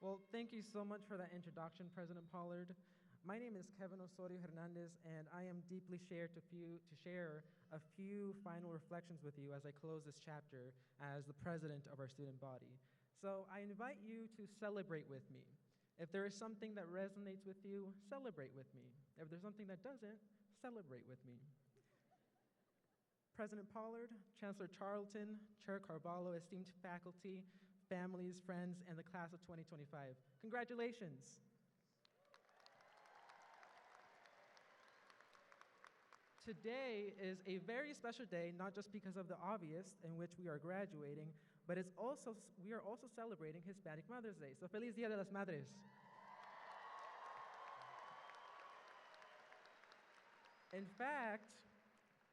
Well, thank you so much for that introduction, President Pollard. My name is Kevin Osorio Hernandez, and I am deeply shared to share a few final reflections with you as I close this chapter as the president of our student body. So I invite you to celebrate with me. If there is something that resonates with you, celebrate with me. If there's something that doesn't, celebrate with me. President Pollard, Chancellor Charlton, Chair Carvalho, esteemed faculty, families, friends, and the class of 2025. Congratulations. Today is a very special day, not just because of the obvious in which we are graduating, but we are also celebrating Hispanic Mother's Day. So Feliz Dia de las Madres. In fact,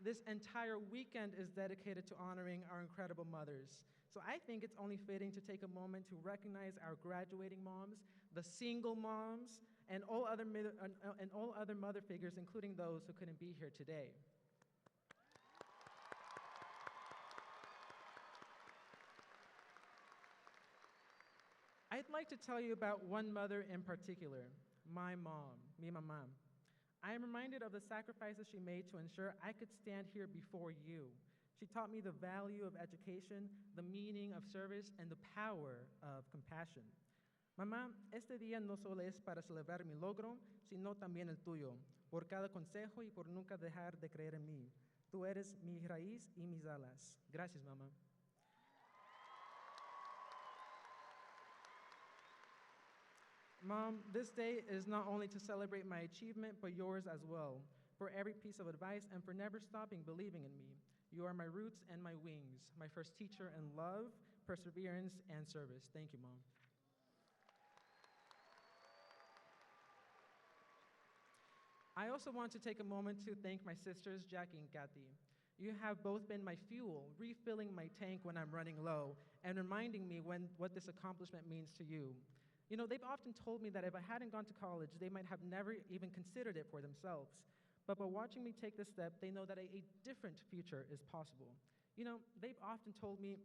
this entire weekend is dedicated to honoring our incredible mothers. So I think it's only fitting to take a moment to recognize our graduating moms, the single moms, and all other mother figures, including those who couldn't be here today. I'd like to tell you about one mother in particular, my mom, mi mamá. I am reminded of the sacrifices she made to ensure I could stand here before you. She taught me the value of education, the meaning of service, and the power of compassion. Mamá, este día no solo es para celebrar mi logro, sino también el tuyo, por cada consejo y por nunca dejar de creer en mí. Tú eres mi raíz y mis alas. Gracias, mamá. Mom, this day is not only to celebrate my achievement, but yours as well, for every piece of advice and for never stopping believing in me. You are my roots and my wings, my first teacher in love, perseverance, and service. Thank you, Mom. I also want to take a moment to thank my sisters, Jackie and Kathy. You have both been my fuel, refilling my tank when I'm running low, and reminding me what this accomplishment means to you. You know, they've often told me that if I hadn't gone to college, they might have never even considered it for themselves. But by watching me take this step, they know that a different future is possible. You know, they've often told me,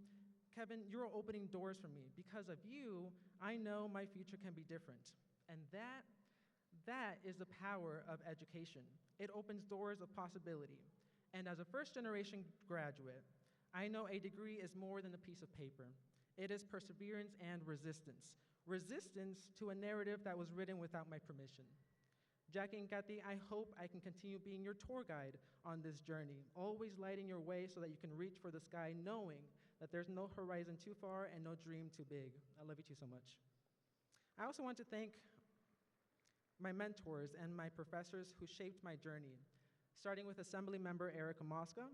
Kevin, you're opening doors for me. Because of you, I know my future can be different. And that is the power of education. It opens doors of possibility. And as a first-generation graduate, I know a degree is more than a piece of paper. It is perseverance and resistance. Resistance to a narrative that was written without my permission. Jackie and Kathy, I hope I can continue being your tour guide on this journey, always lighting your way so that you can reach for the sky, knowing that there's no horizon too far and no dream too big. I love you two so much. I also want to thank my mentors and my professors who shaped my journey, starting with Assembly Member Erica Mosca,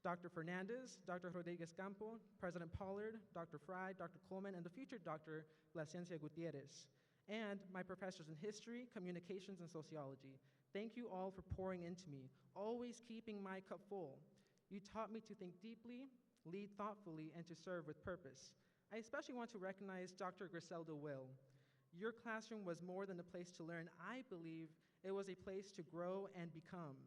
Dr. Fernandez, Dr. Rodriguez Campo, President Pollard, Dr. Fry, Dr. Coleman, and the future Dr. Placencia Gutierrez, and my professors in history, communications, and sociology. Thank you all for pouring into me, always keeping my cup full. You taught me to think deeply, lead thoughtfully, and to serve with purpose. I especially want to recognize Dr. Griselda Will. Your classroom was more than a place to learn. I believe it was a place to grow and become.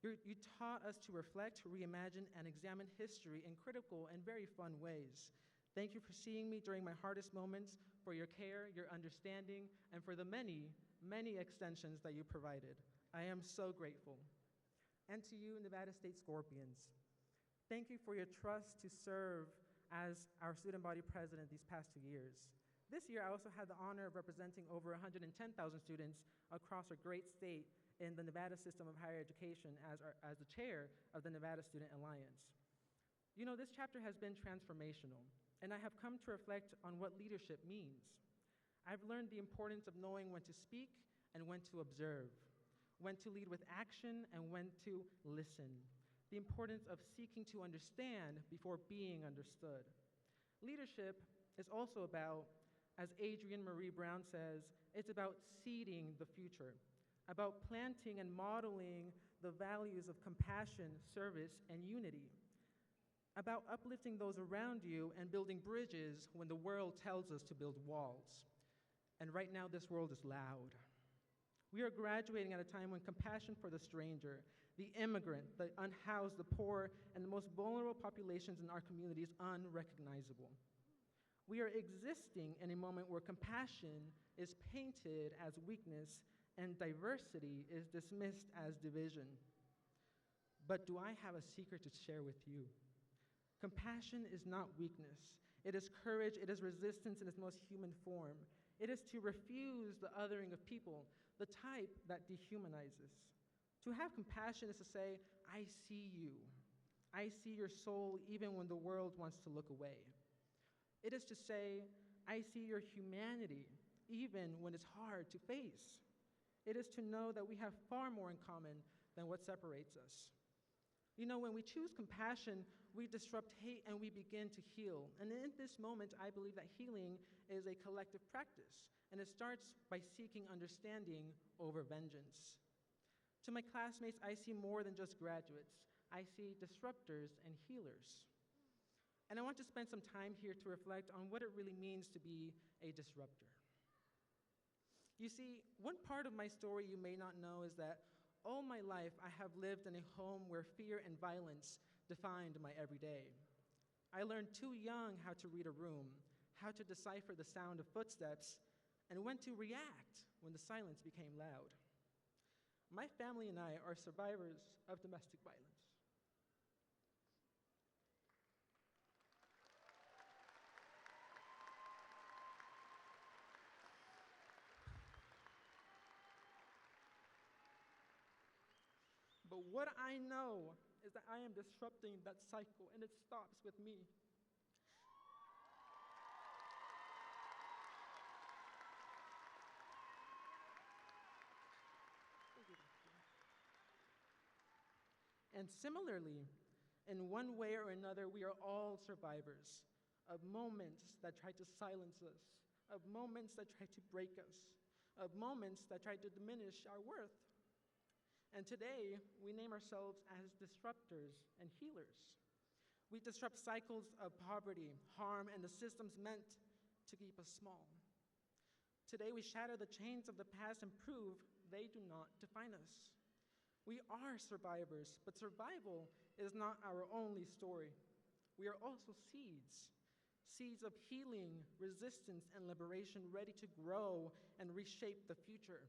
You taught us to reflect, reimagine, and examine history in critical and very fun ways. Thank you for seeing me during my hardest moments, for your care, your understanding, and for the many, many extensions that you provided. I am so grateful. And to you, Nevada State Scorpions, thank you for your trust to serve as our student body president these past 2 years. This year, I also had the honor of representing over 110,000 students across our great state in the Nevada system of higher education as the chair of the Nevada Student Alliance. You know, this chapter has been transformational, and I have come to reflect on what leadership means. I've learned the importance of knowing when to speak and when to observe, when to lead with action and when to listen, the importance of seeking to understand before being understood. Leadership is also about As Adrienne Marie Brown says, it's about seeding the future, about planting and modeling the values of compassion, service, and unity, about uplifting those around you and building bridges when the world tells us to build walls. And right now, this world is loud. We are graduating at a time when compassion for the stranger, the immigrant, the unhoused, the poor, and the most vulnerable populations in our community is unrecognizable. We are existing in a moment where compassion is painted as weakness and diversity is dismissed as division. But do I have a secret to share with you? Compassion is not weakness. It is courage, it is resistance in its most human form. It is to refuse the othering of people, the type that dehumanizes. To have compassion is to say, I see you. I see your soul even when the world wants to look away. It is to say, I see your humanity even when it's hard to face. It is to know that we have far more in common than what separates us. You know, when we choose compassion, we disrupt hate and we begin to heal. And in this moment, I believe that healing is a collective practice, and it starts by seeking understanding over vengeance. To my classmates, I see more than just graduates. I see disruptors and healers. And I want to spend some time here to reflect on what it really means to be a disruptor. You see, one part of my story you may not know is that all my life I have lived in a home where fear and violence defined my everyday. I learned too young how to read a room, how to decipher the sound of footsteps, and when to react when the silence became loud. My family and I are survivors of domestic violence. But what I know is that I am disrupting that cycle, and it stops with me. And similarly, in one way or another, we are all survivors of moments that try to silence us, of moments that try to break us, of moments that try to diminish our worth. And today, we name ourselves as disruptors and healers. We disrupt cycles of poverty, harm, and the systems meant to keep us small. Today, we shatter the chains of the past and prove they do not define us. We are survivors, but survival is not our only story. We are also seeds, seeds of healing, resistance, and liberation ready to grow and reshape the future.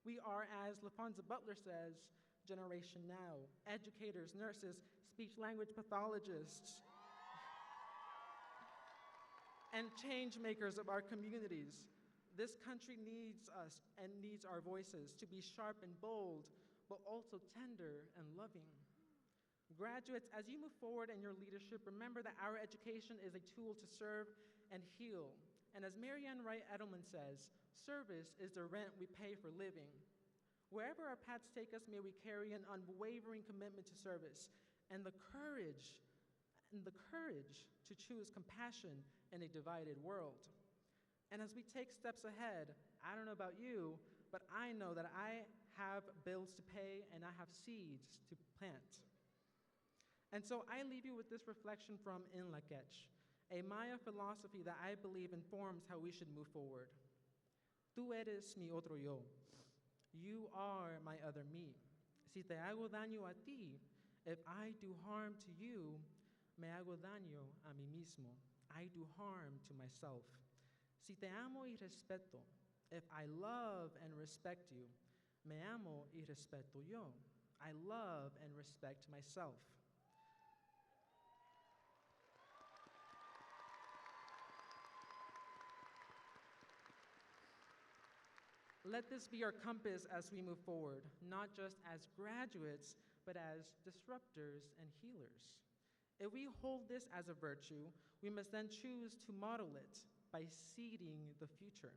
We are, as LaFonza Butler says, Generation Now, educators, nurses, speech-language pathologists, and change makers of our communities. This country needs us and needs our voices to be sharp and bold, but also tender and loving. Graduates, as you move forward in your leadership, remember that our education is a tool to serve and heal. And as Marianne Wright Edelman says, service is the rent we pay for living. Wherever our paths take us, may we carry an unwavering commitment to service and the courage to choose compassion in a divided world. And as we take steps ahead, I don't know about you, but I know that I have bills to pay and I have seeds to plant. And so I leave you with this reflection from In Lak'ech, a Maya philosophy that I believe informs how we should move forward. Tú eres mi otro yo. You are my other me. Si te hago daño a ti, if I do harm to you, me hago daño a mí mismo. I do harm to myself. Si te amo y respeto, if I love and respect you, me amo y respeto yo. I love and respect myself. Let this be our compass as we move forward, not just as graduates, but as disruptors and healers. If we hold this as a virtue, we must then choose to model it by seeding the future.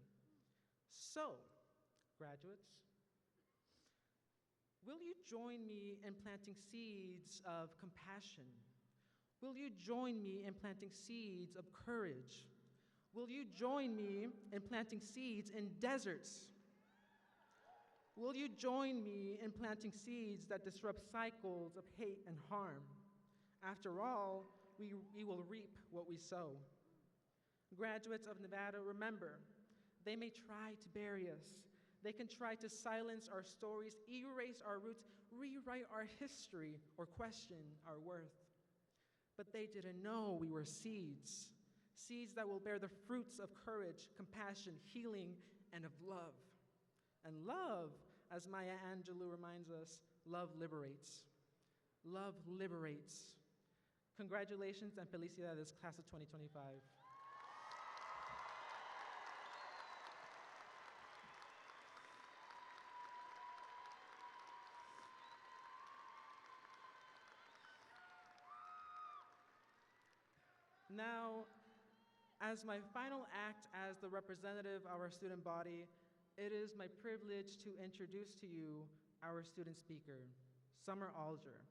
So, graduates, will you join me in planting seeds of compassion? Will you join me in planting seeds of courage? Will you join me in planting seeds in deserts? Will you join me in planting seeds that disrupt cycles of hate and harm? After all, we will reap what we sow. Graduates of Nevada, remember, they may try to bury us. They can try to silence our stories, erase our roots, rewrite our history, or question our worth. But they didn't know we were seeds, seeds that will bear the fruits of courage, compassion, healing, and of love. And love, as Maya Angelou reminds us, love liberates. Love liberates. Congratulations and felicidades, class of 2025. Now, as my final act as the representative of our student body, it is my privilege to introduce to you our student speaker, Summer Alger.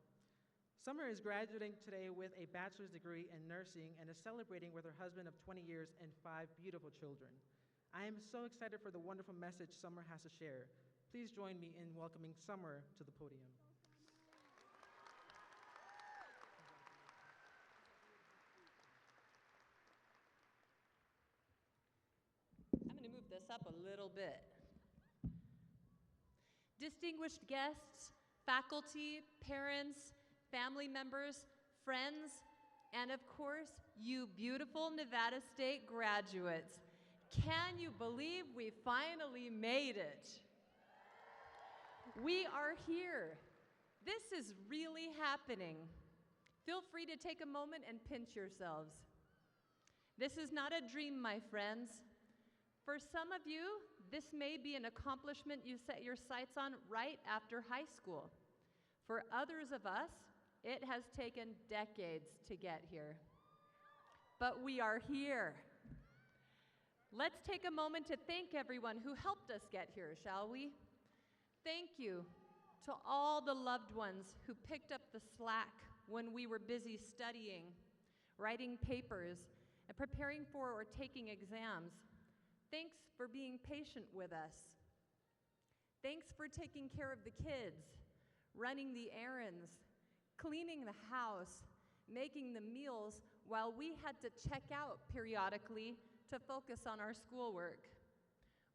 Summer is graduating today with a bachelor's degree in nursing and is celebrating with her husband of 20 years and 5 beautiful children. I am so excited for the wonderful message Summer has to share. Please join me in welcoming Summer to the podium. I'm going to move this up a little bit. Distinguished guests, faculty, parents, family members, friends, and of course, you beautiful Nevada State graduates. Can you believe we finally made it? We are here. This is really happening. Feel free to take a moment and pinch yourselves. This is not a dream, my friends. For some of you, this may be an accomplishment you set your sights on right after high school. For others of us, it has taken decades to get here. But we are here. Let's take a moment to thank everyone who helped us get here, shall we? Thank you to all the loved ones who picked up the slack when we were busy studying, writing papers, and preparing for or taking exams. Thanks for being patient with us. Thanks for taking care of the kids, running the errands, cleaning the house, making the meals while we had to check out periodically to focus on our schoolwork.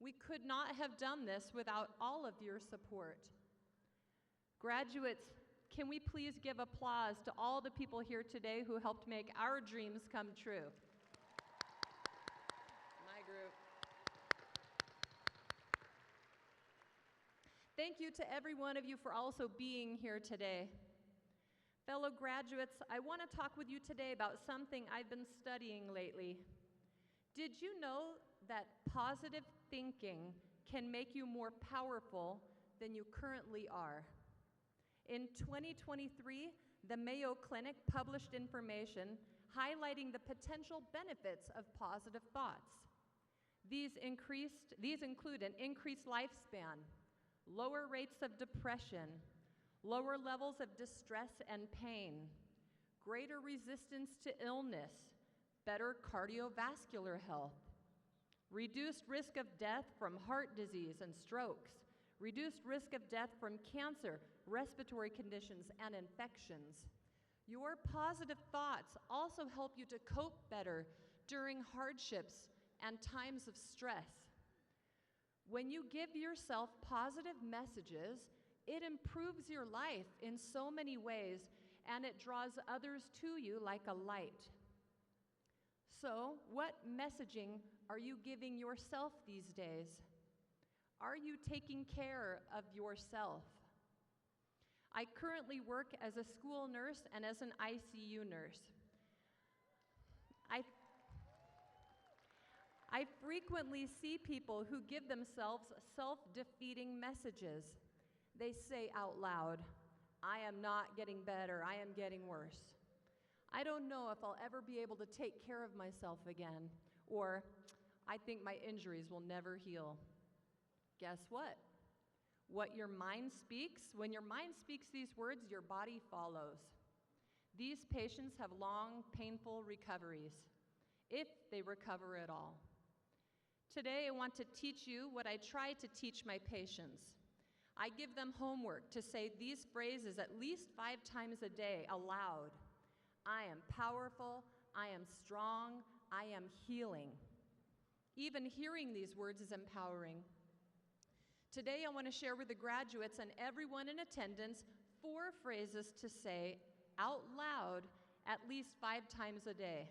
We could not have done this without all of your support. Graduates, can we please give applause to all the people here today who helped make our dreams come true? My group. Thank you to every one of you for also being here today. Fellow graduates, I want to talk with you today about something I've been studying lately. Did you know that positive thinking can make you more powerful than you currently are? In 2023, the Mayo Clinic published information highlighting the potential benefits of positive thoughts. These include an increased lifespan, lower rates of depression, lower levels of distress and pain, greater resistance to illness, better cardiovascular health, reduced risk of death from heart disease and strokes, reduced risk of death from cancer, respiratory conditions, and infections. Your positive thoughts also help you to cope better during hardships and times of stress. When you give yourself positive messages, it improves your life in so many ways, and it draws others to you like a light. So, what messaging are you giving yourself these days? Are you taking care of yourself? I currently work as a school nurse and as an ICU nurse. I frequently see people who give themselves self-defeating messages. They say out loud, "I am not getting better, I am getting worse. I don't know if I'll ever be able to take care of myself again," or "I think my injuries will never heal." Guess what? When your mind speaks these words, your body follows. These patients have long, painful recoveries. if they recover at all. Today, I want to teach you what I try to teach my patients. I give them homework to say these phrases at least 5 times a day aloud. I am powerful, I am strong, I am healing. Even hearing these words is empowering. Today, I want to share with the graduates and everyone in attendance 4 phrases to say out loud at least 5 times a day.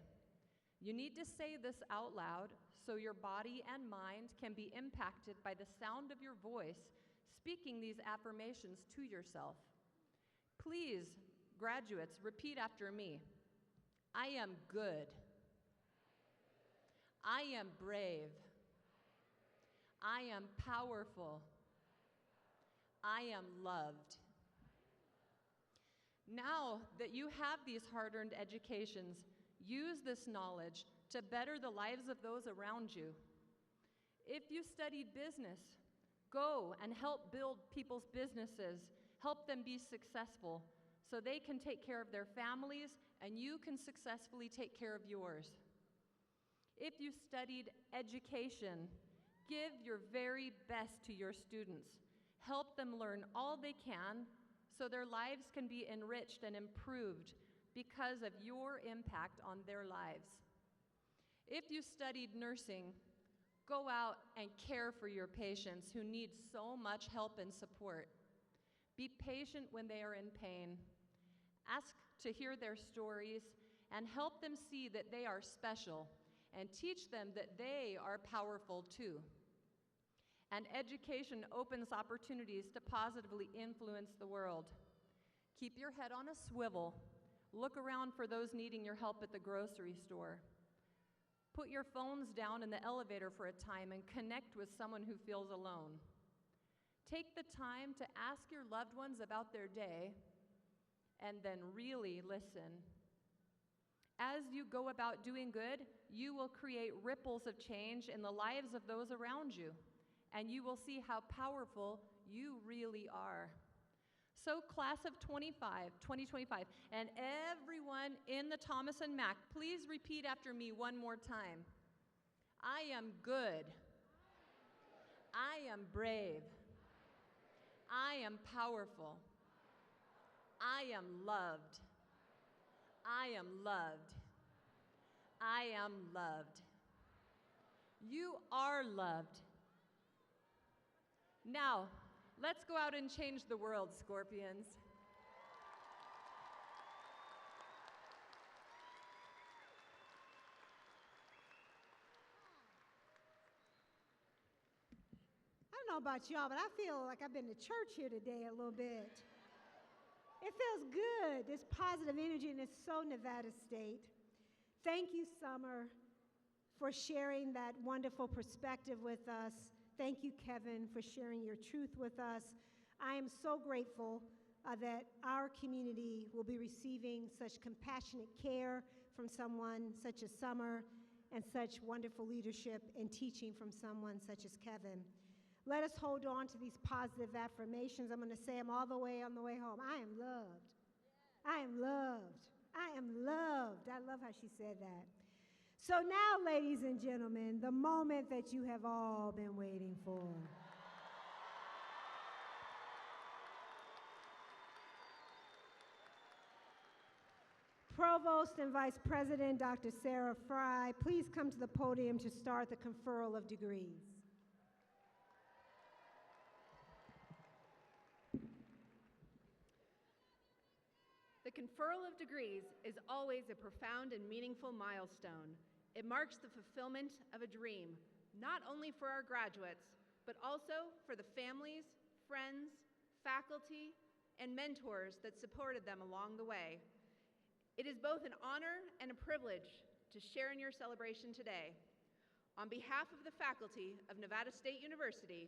You need to say this out loud so your body and mind can be impacted by the sound of your voice speaking these affirmations to yourself. Please, graduates, repeat after me. I am good. I am brave. I am powerful. I am loved. Now that you have these hard-earned educations, use this knowledge to better the lives of those around you. If you studied business, go and help build people's businesses, help them be successful so they can take care of their families and you can successfully take care of yours. If you studied education, give your very best to your students. Help them learn all they can so their lives can be enriched and improved because of your impact on their lives. If you studied nursing, go out and care for your patients who need so much help and support. Be patient when they are in pain. Ask to hear their stories and help them see that they are special and teach them that they are powerful too. And education opens opportunities to positively influence the world. Keep your head on a swivel. Look around for those needing your help at the grocery store. Put your phones down in the elevator for a time and connect with someone who feels alone. Take the time to ask your loved ones about their day and then really listen. As you go about doing good, you will create ripples of change in the lives of those around you, and you will see how powerful you really are. So class of 2025, and everyone in the Thomas and Mack, please repeat after me one more time. I am good. I am brave. I am powerful. I am loved. I am loved. I am loved. You are loved. Now, let's go out and change the world, Scorpions. I don't know about y'all, but I feel like I've been to church here today a little bit. It feels good, this positive energy, and it's so Nevada State. Thank you, Summer, for sharing that wonderful perspective with us. Thank you, Kevin, for sharing your truth with us. I am so grateful that our community will be receiving such compassionate care from someone such as Summer and such wonderful leadership and teaching from someone such as Kevin. Let us hold on to these positive affirmations. I'm going to say them all the way on the way home. I am loved. I am loved. I am loved. I love how she said that. So now, ladies and gentlemen, the moment that you have all been waiting for. Provost and Vice President Dr. Sarah Fry, please come to the podium to start the conferral of degrees. The conferral of degrees is always a profound and meaningful milestone. It marks the fulfillment of a dream, not only for our graduates, but also for the families, friends, faculty, and mentors that supported them along the way. It is both an honor and a privilege to share in your celebration today. On behalf of the faculty of Nevada State University,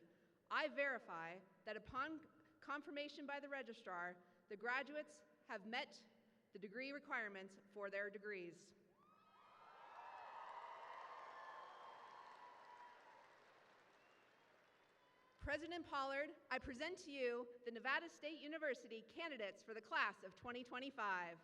I verify that upon confirmation by the registrar, the graduates have met the degree requirements for their degrees. President Pollard, I present to you the Nevada State University candidates for the class of 2025.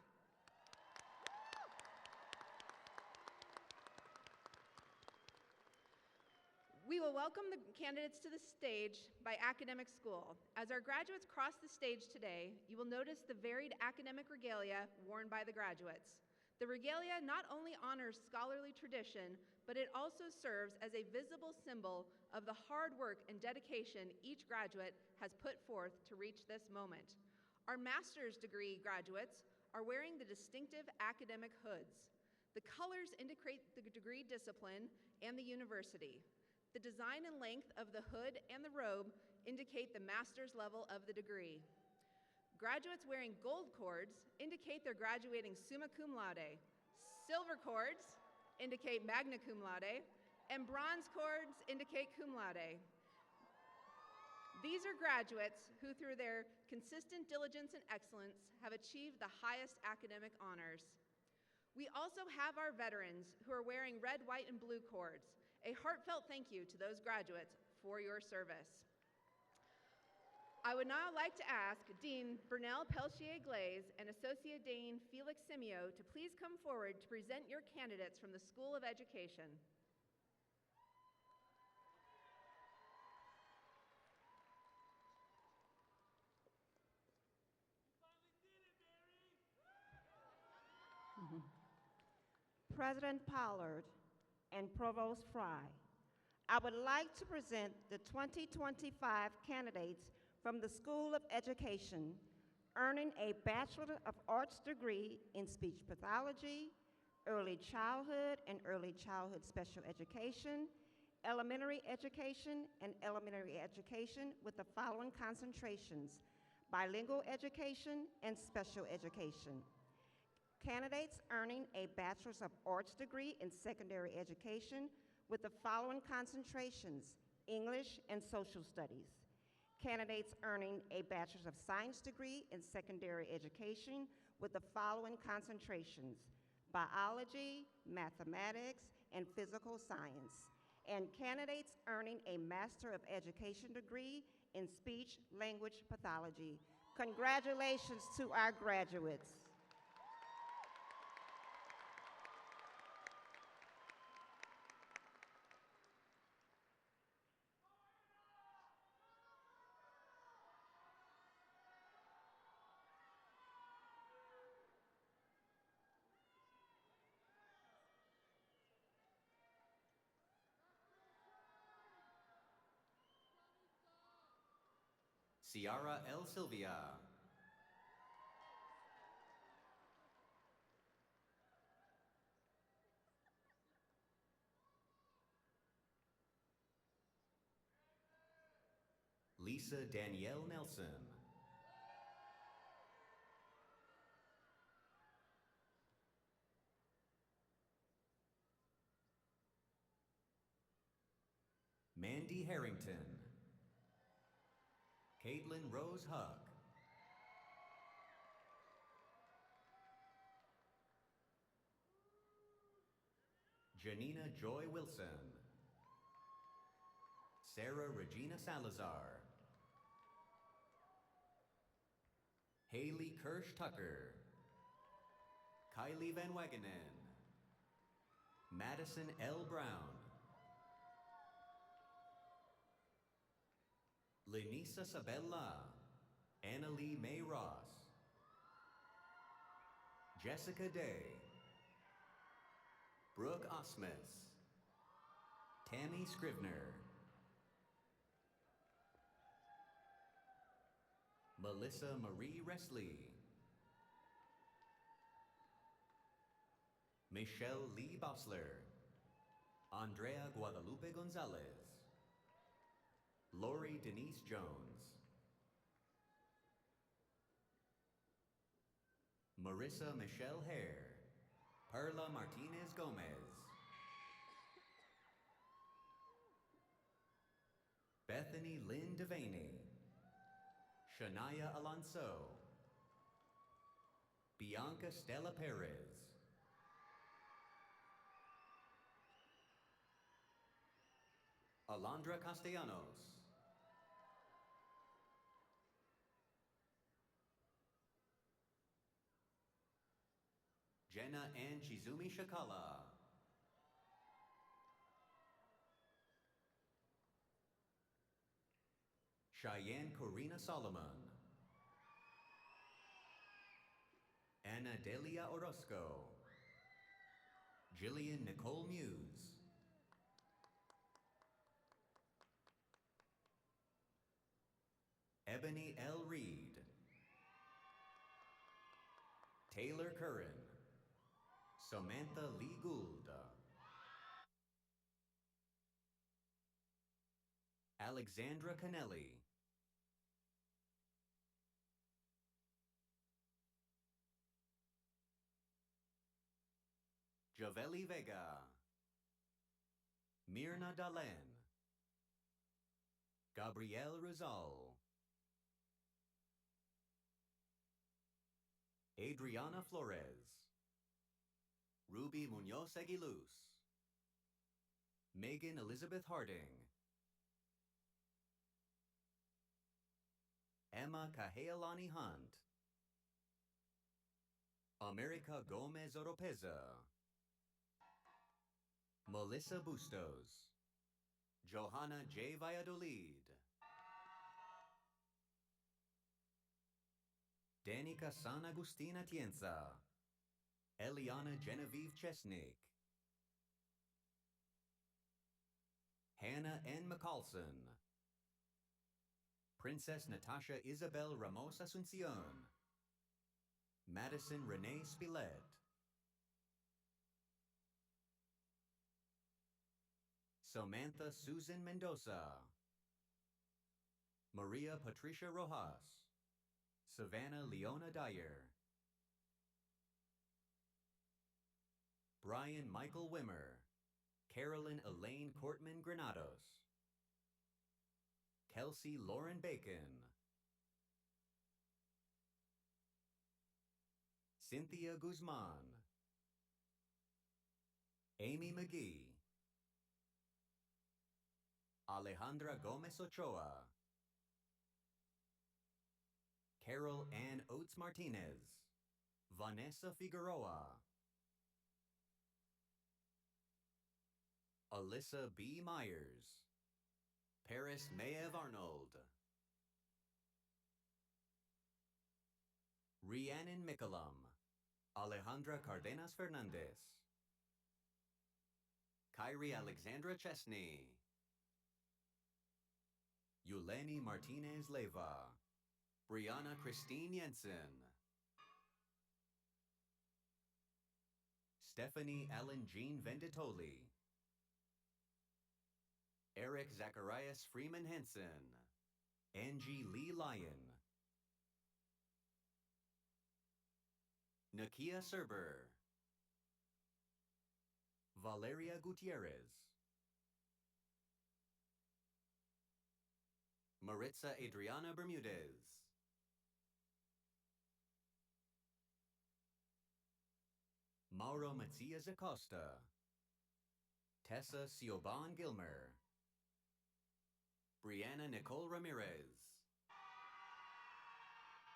will welcome the candidates to the stage by academic school. As our graduates cross the stage today, you will notice the varied academic regalia worn by the graduates. The regalia not only honors scholarly tradition, but it also serves as a visible symbol of the hard work and dedication each graduate has put forth to reach this moment. Our master's degree graduates are wearing the distinctive academic hoods. The colors indicate the degree discipline and the university. The design and length of the hood and the robe indicate the master's level of the degree. Graduates wearing gold cords indicate they're graduating summa cum laude. Silver cords indicate magna cum laude, and bronze cords indicate cum laude. These are graduates who, through their consistent diligence and excellence, have achieved the highest academic honors. We also have our veterans who are wearing red, white, and blue cords. A heartfelt thank you to those graduates for your service. I would now like to ask Dean Bernell Pelchier-Glaze and Associate Dean Felix Simio to please come forward to present your candidates from the School of Education. President Pollard and Provost Fry, I would like to present the 2025 candidates from the School of Education earning a Bachelor of Arts degree in speech pathology, early childhood and early childhood special education, elementary education, and elementary education with the following concentrations: bilingual education and special education. Candidates earning a Bachelor of Arts degree in secondary education with the following concentrations: English and social studies. Candidates earning a Bachelor of Science degree in secondary education with the following concentrations: biology, mathematics, and physical science. And candidates earning a Master of Education degree in speech language pathology. Congratulations to our graduates. Ciara L. Silvia. Lisa Danielle Nelson. Mandy Harrington. Caitlin Rose Huck. Janina Joy Wilson. Sarah Regina Salazar. Haley Kirsch Tucker. Kylie Van Wagenen. Madison L. Brown. Lenisa Sabella. Annalie Mae Ross. Jessica Day. Brooke Osmus. Tammy Scrivener. Melissa Marie Resley. Michelle Lee Bossler. Andrea Guadalupe Gonzalez. Lori Denise Jones. Marissa Michelle Hare. Perla Martinez Gomez. Bethany Lynn Devaney. Shania Alonso. Bianca Stella Perez. Alondra Castellanos. Jenna Ann Chizumi Shakala. Cheyenne Corina Solomon, Anna Delia Orozco, Jillian Nicole Muse, Ebony L. Reed, Taylor Curran, Samantha Lee Gould, Alexandra Canelli, Javeli Vega, Mirna Dalen, Gabrielle Rizal, Adriana Flores, Ruby Munoz Aguiluz, Megan Elizabeth Harding, Emma Cahealani Hunt, America Gomez Oropeza, Melissa Bustos, Johanna J. Valladolid, Danica San Agustin Atienza, Eliana Genevieve Chesnick, Hannah N. McCallson, Princess Natasha Isabel Ramos Asuncion, Madison Renee Spilett, Samantha Susan Mendoza, Maria Patricia Rojas, Savannah Leona Dyer, Brian Michael Wimmer, Carolyn Elaine Cortman Granados, Kelsey Lauren Bacon, Cynthia Guzman, Amy McGee, Alejandra Gomez Ochoa, Carol Ann Oates Martinez, Vanessa Figueroa, Alyssa B. Myers, Paris Maev Arnold, Rhiannon Mickalum, Alejandra Cardenas Fernandez, Kyrie Alexandra Chesney, Yuleni Martinez Leva, Brianna Christine Jensen, Stephanie Ellen Jean Venditoli, Eric Zacharias Freeman Henson, Angie Lee Lyon, Nakia Serber, Valeria Gutierrez, Maritza Adriana Bermudez, Mauro Matias Acosta, Tessa Sioban Gilmer, Brianna Nicole Ramirez,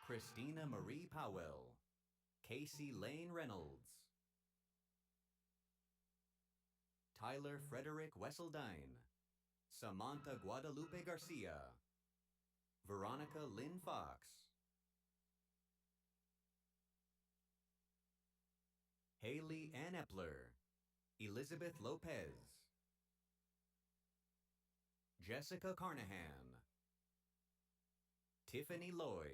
Christina Marie Powell, Casey Lane Reynolds, Tyler Frederick Wesseldine, Samantha Guadalupe Garcia, Veronica Lynn Fox, Haley Ann Epler, Elizabeth Lopez, Jessica Carnahan, Tiffany Loy,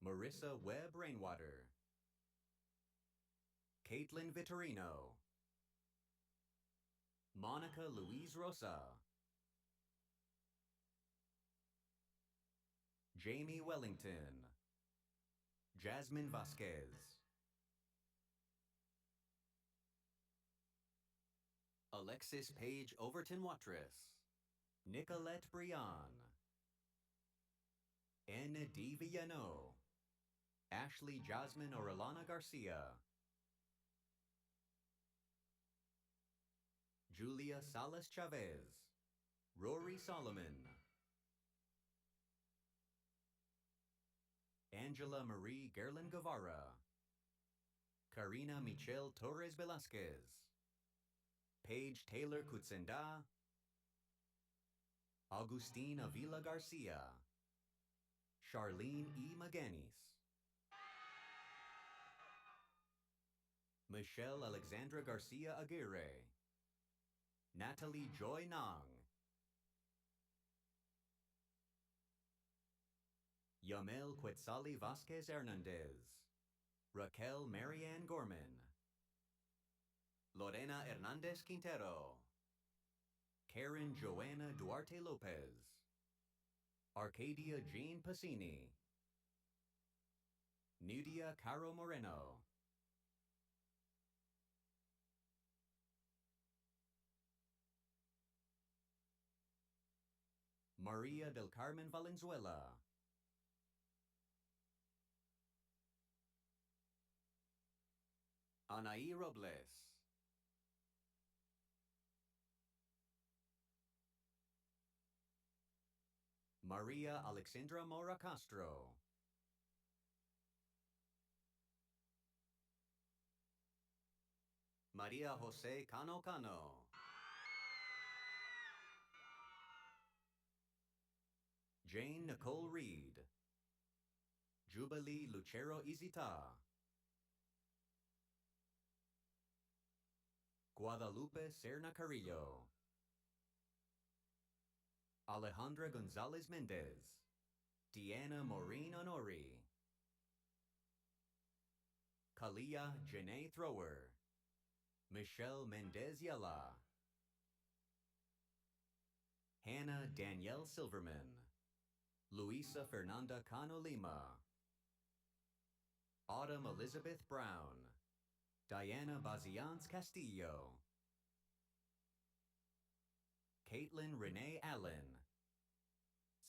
Marissa Webb Rainwater, Caitlin Vittorino, Monica Louise Rosa, Jamie Wellington, Jasmine Vasquez, Alexis Paige Overton Watrous, Nicolette Brian, Anna D. Villano, Ashley Jasmine Orellana Garcia, Julia Salas Chavez, Rory Solomon, Angela Marie Gerlin Guevara, Karina Michelle Torres Velasquez, Paige Taylor Kutsenda, Augustine Avila Garcia, Charlene E. Maganis, Michelle Alexandra Garcia Aguirre, Natalie Joy Nang, Yamel Quetzali Vasquez Hernandez, Raquel Marianne Gorman, Lorena Hernandez Quintero, Karen Joanna Duarte Lopez, Arcadia Jean Pacini, Nidia Caro Moreno, Maria del Carmen Valenzuela, Anaí Robles, Maria Alexandra Mora Castro, Maria Jose Cano Cano, Jane Nicole Reed, Jubilee Lucero Izita, Guadalupe Serna Carrillo, Alejandra Gonzalez Mendez, Deanna Maureen Honori, Kalia Janae Thrower, Michelle Mendez Yella, Hannah Danielle Silverman, Luisa Fernanda Cano Lima, Autumn Elizabeth Brown, Diana Baziance Castillo, Caitlin Renee Allen,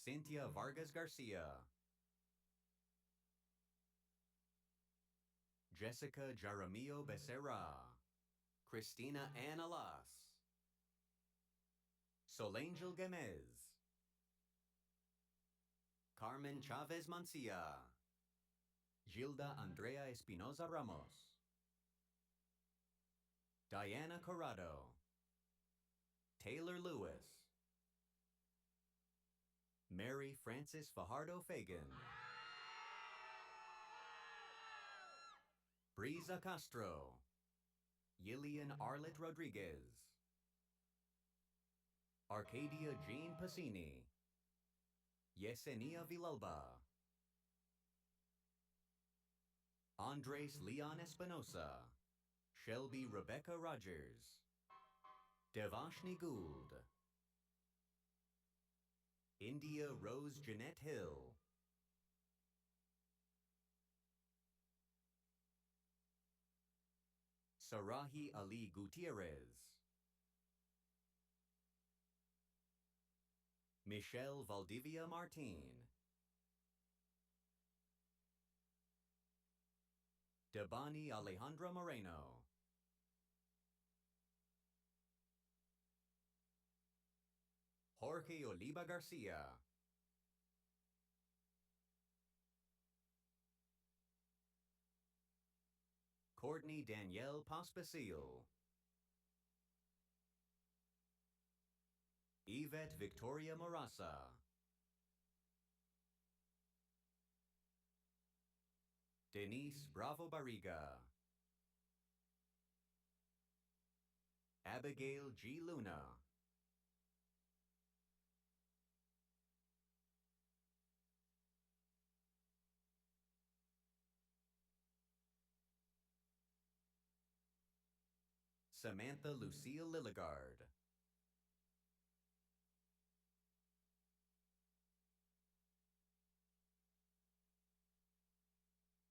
Cynthia Vargas Garcia, Jessica Jaramillo Becerra, Christina Ann Alas, Solangel Gemez, Carmen Chavez Mancia, Gilda Andrea Espinoza Ramos, Diana Corrado, Taylor Lewis, Mary Frances Fajardo Fagan, Brisa Castro, Yillian Arlet Rodriguez, Arcadia Jean Pacini, Yesenia Villalba, Andres Leon Espinosa, Shelby Rebecca Rogers, Devashni Gould, India Rose Jeanette Hill, Sarahi Ali Gutierrez, Michelle Valdivia Martin, Debani Alejandra Moreno, Jorge Oliva Garcia, Courtney Danielle Pospisil, Yvette Victoria Morasa, Denise Bravo Barriga, Abigail G. Luna, Samantha Lucille Lilligard,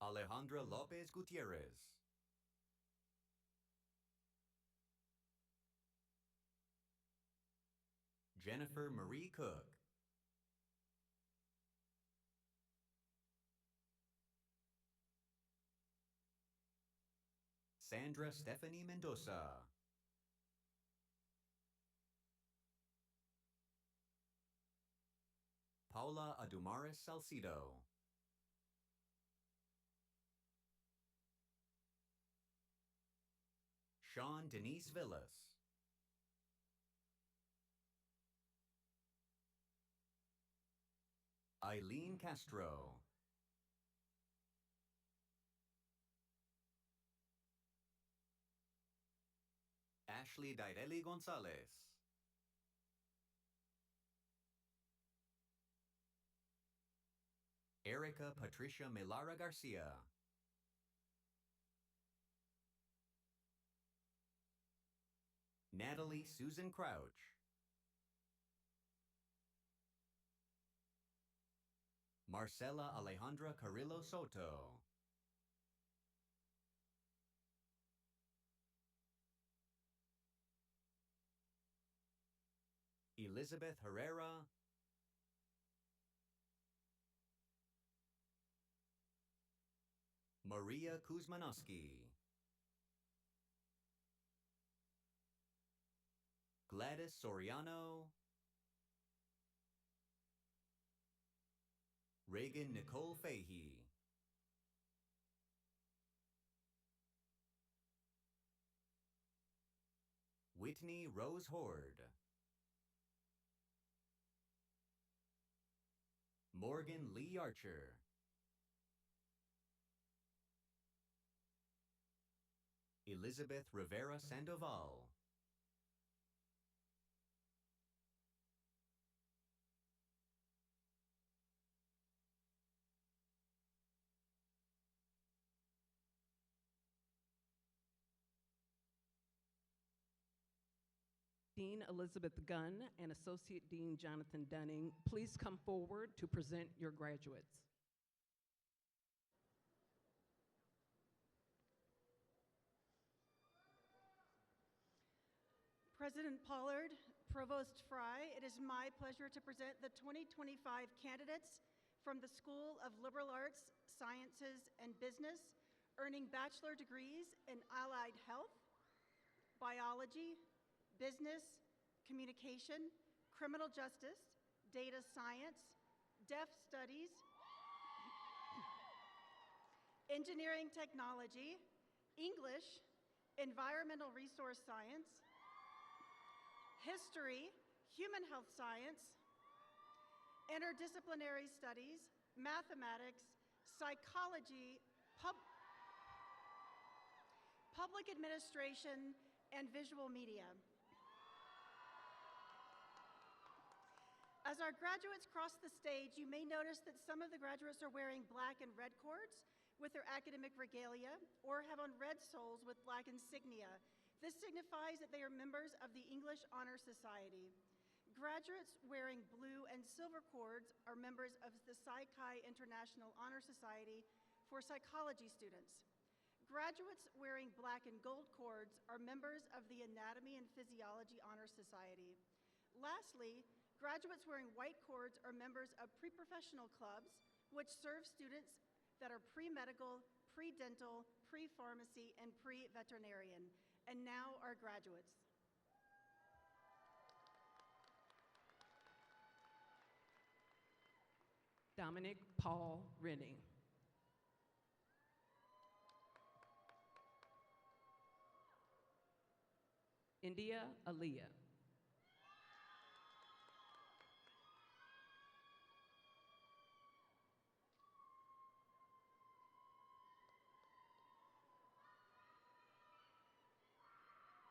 Alejandra Lopez Gutierrez, Jennifer Marie Cook, Sandra Stephanie Mendoza, Paula Adumares Salcido, Sean Denise Villas, Eileen Castro. Ashley Daireli Gonzalez. Erica Patricia Melara Garcia. Natalie Susan Crouch. Marcela Alejandra Carrillo Soto. Elizabeth Herrera. Maria Kuzmanowski. Gladys Soriano. Reagan Nicole Fahey. Whitney Rose Horde. Morgan Lee Archer. Elizabeth Rivera Sandoval. Dean Elizabeth Gunn and Associate Dean Jonathan Dunning, please come forward to present your graduates. President Pollard, Provost Fry, it is my pleasure to present the 2025 candidates from the School of Liberal Arts, Sciences, and Business, earning bachelor degrees in Allied Health, Biology, Business, Communication, Criminal Justice, Data Science, Deaf Studies, Engineering Technology, English, Environmental Resource Science, History, Human Health Science, Interdisciplinary Studies, Mathematics, Psychology, Public Administration, and Visual Media. As our graduates cross the stage, you may notice that some of the graduates are wearing black and red cords with their academic regalia, or have on red soles with black insignia. This signifies that they are members of the English Honor Society. Graduates wearing blue and silver cords are members of the Psi Chi International Honor Society for psychology students. Graduates wearing black and gold cords are members of the Anatomy and Physiology Honor Society. Lastly, graduates wearing white cords are members of pre-professional clubs, which serve students that are pre-medical, pre-dental, pre-pharmacy, and pre-veterinarian. And now our graduates. Dominic Paul Renning. India Aliyah.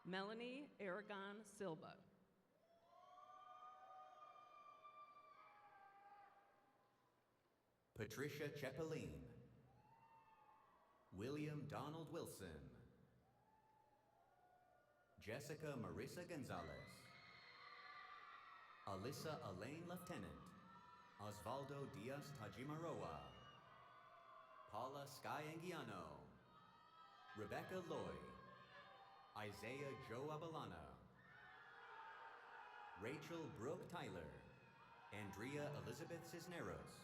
Melanie Aragon Silva. Patricia Cepelin. William Donald Wilson. Jessica Marissa Gonzalez. Alyssa Elaine Lieutenant. Osvaldo Diaz Tajimaroa. Paula Sky Anguiano. Rebecca Loy. Isaiah Joe Abalana. Rachel Brooke Tyler. Andrea Elizabeth Cisneros.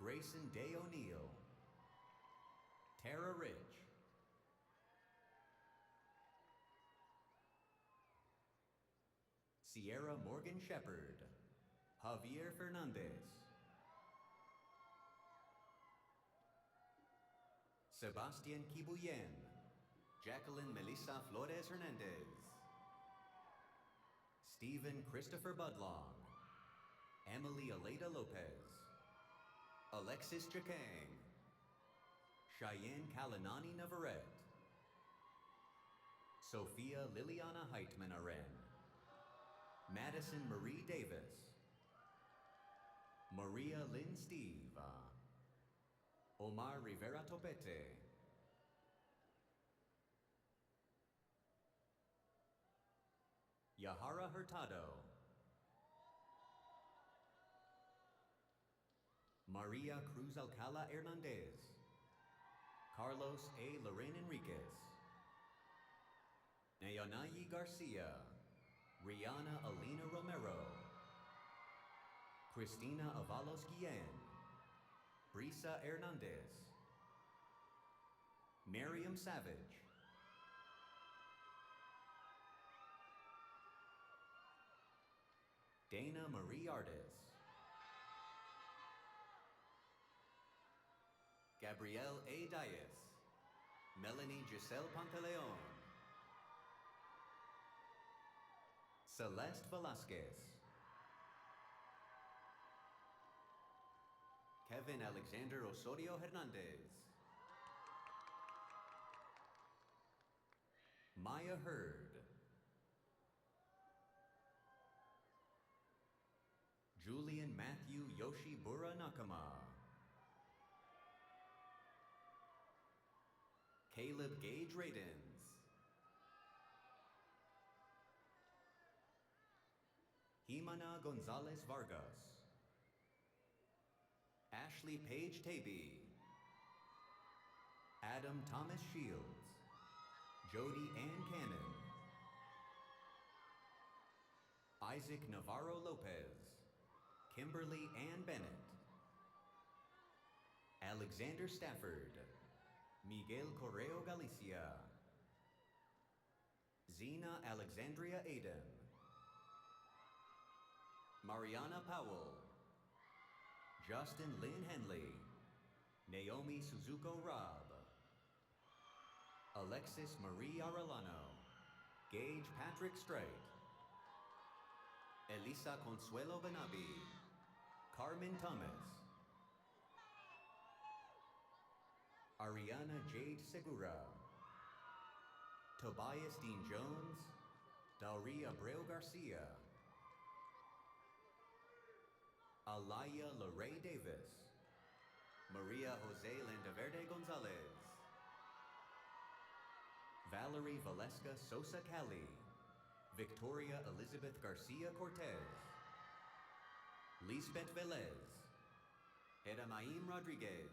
Grayson Day O'Neill. Tara Rich. Sierra Morgan Shepherd. Javier Fernandez. Sebastian Kibuyen. Jacqueline Melissa Flores Hernandez. Stephen Christopher Budlong. Emily Aleda Lopez, Alexis Jakang, Cheyenne Kalanani Navarrete, Sophia Liliana Heitman Aren, Madison Marie Davis, Maria Lynn Steve, Omar Rivera Topete, Yahara Hurtado, Maria Cruz Alcala Hernandez, Carlos A. Loren Enriquez, Nayanayi Garcia, Rihanna Alina Romero, Cristina Avalos Guillen, Brisa Hernandez, Miriam Savage, Dana Marie Artis, Gabrielle A. Dias, Melanie Giselle Pantaleon, Celeste Velasquez, Kevin Alexander Osorio Hernandez, Maya Hurd, Julian Matthew Yoshibura Nakama, Caleb Gage Radens, Jimena Gonzalez Vargas, Ashley Paige Taby, Adam Thomas Shields, Jody Ann Cannon, Isaac Navarro Lopez, Kimberly Ann Bennett, Alexander Stafford, Miguel Correo Galicia, Zena Alexandria Adam, Mariana Powell, Justin Lynn Henley, Naomi Suzuko Robb, Alexis Marie Arellano, Gage Patrick Strait, Elisa Consuelo Benabi, Carmen Thomas, Ariana Jade Segura, Tobias Dean Jones, Dauri Abreu Garcia, Alaya Lorraine Davis, Maria Jose Landaverde Gonzalez, Valerie Valeska Sosa Cali, Victoria Elizabeth Garcia Cortez, Lisbeth Velez, Edamaim Rodriguez,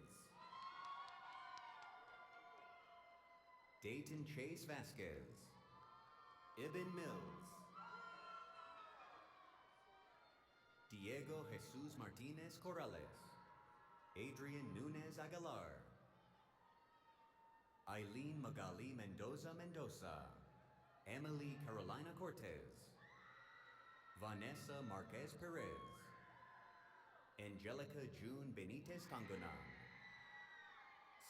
Dayton Chase Vasquez, Ibn Mills, Diego Jesus Martinez Corrales, Adrian Nunez Aguilar, Eileen Magali Mendoza Mendoza, Emily Carolina Cortez, Vanessa Marquez Perez, Angelica June Benitez Tangonan,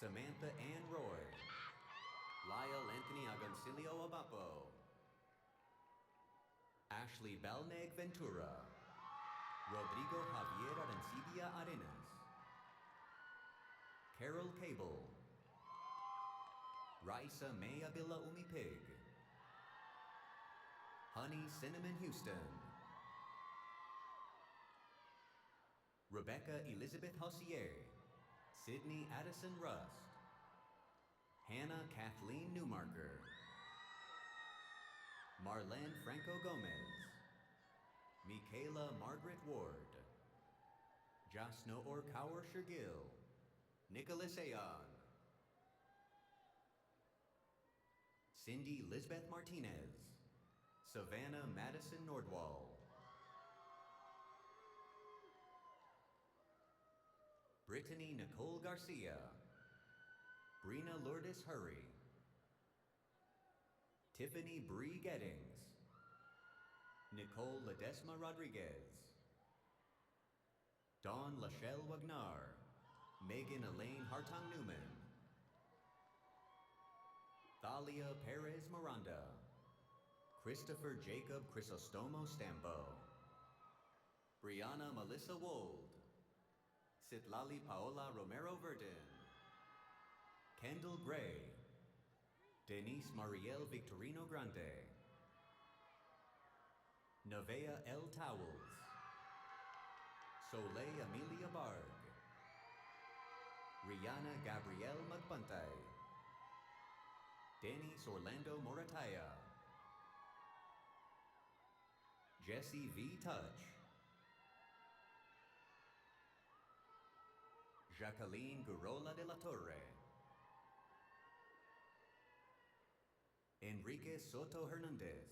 Samantha Ann Roy, Lyle Anthony Agoncillo Abapo, Ashley Balneg Ventura, Rodrigo Javier Arancibia Arenas, Carol Cable, Raisa May Abila Umipig, Honey Cinnamon Houston, Rebecca Elizabeth Hossier, Sydney Addison Rust, Hannah Kathleen Newmarker, Marlene Franco Gomez, Michaela Margaret Ward, Jasno Orkaur Shergill, Nicholas Ayon, Cindy Lisbeth Martinez, Savannah Madison Nordwall, Brittany Nicole Garcia, Brina Lourdes Hurry, Tiffany Bree Gettings, Nicole Ledesma Rodriguez, Dawn Lachelle Wagnar, Megan Elaine Hartong Newman, Thalia Perez Miranda, Christopher Jacob Crisostomo Stambo, Brianna Melissa Wold, Citlali Paola Romero Verdin, Kendall Gray, Denise Mariel Victorino Grande, Nevea L. Towels, Soleil Amelia Barg, Rihanna Gabrielle Magpantay, Dennis Orlando Morataya, Jesse V. Touch, Jacqueline Gurola de la Torre, Enrique Soto Hernandez,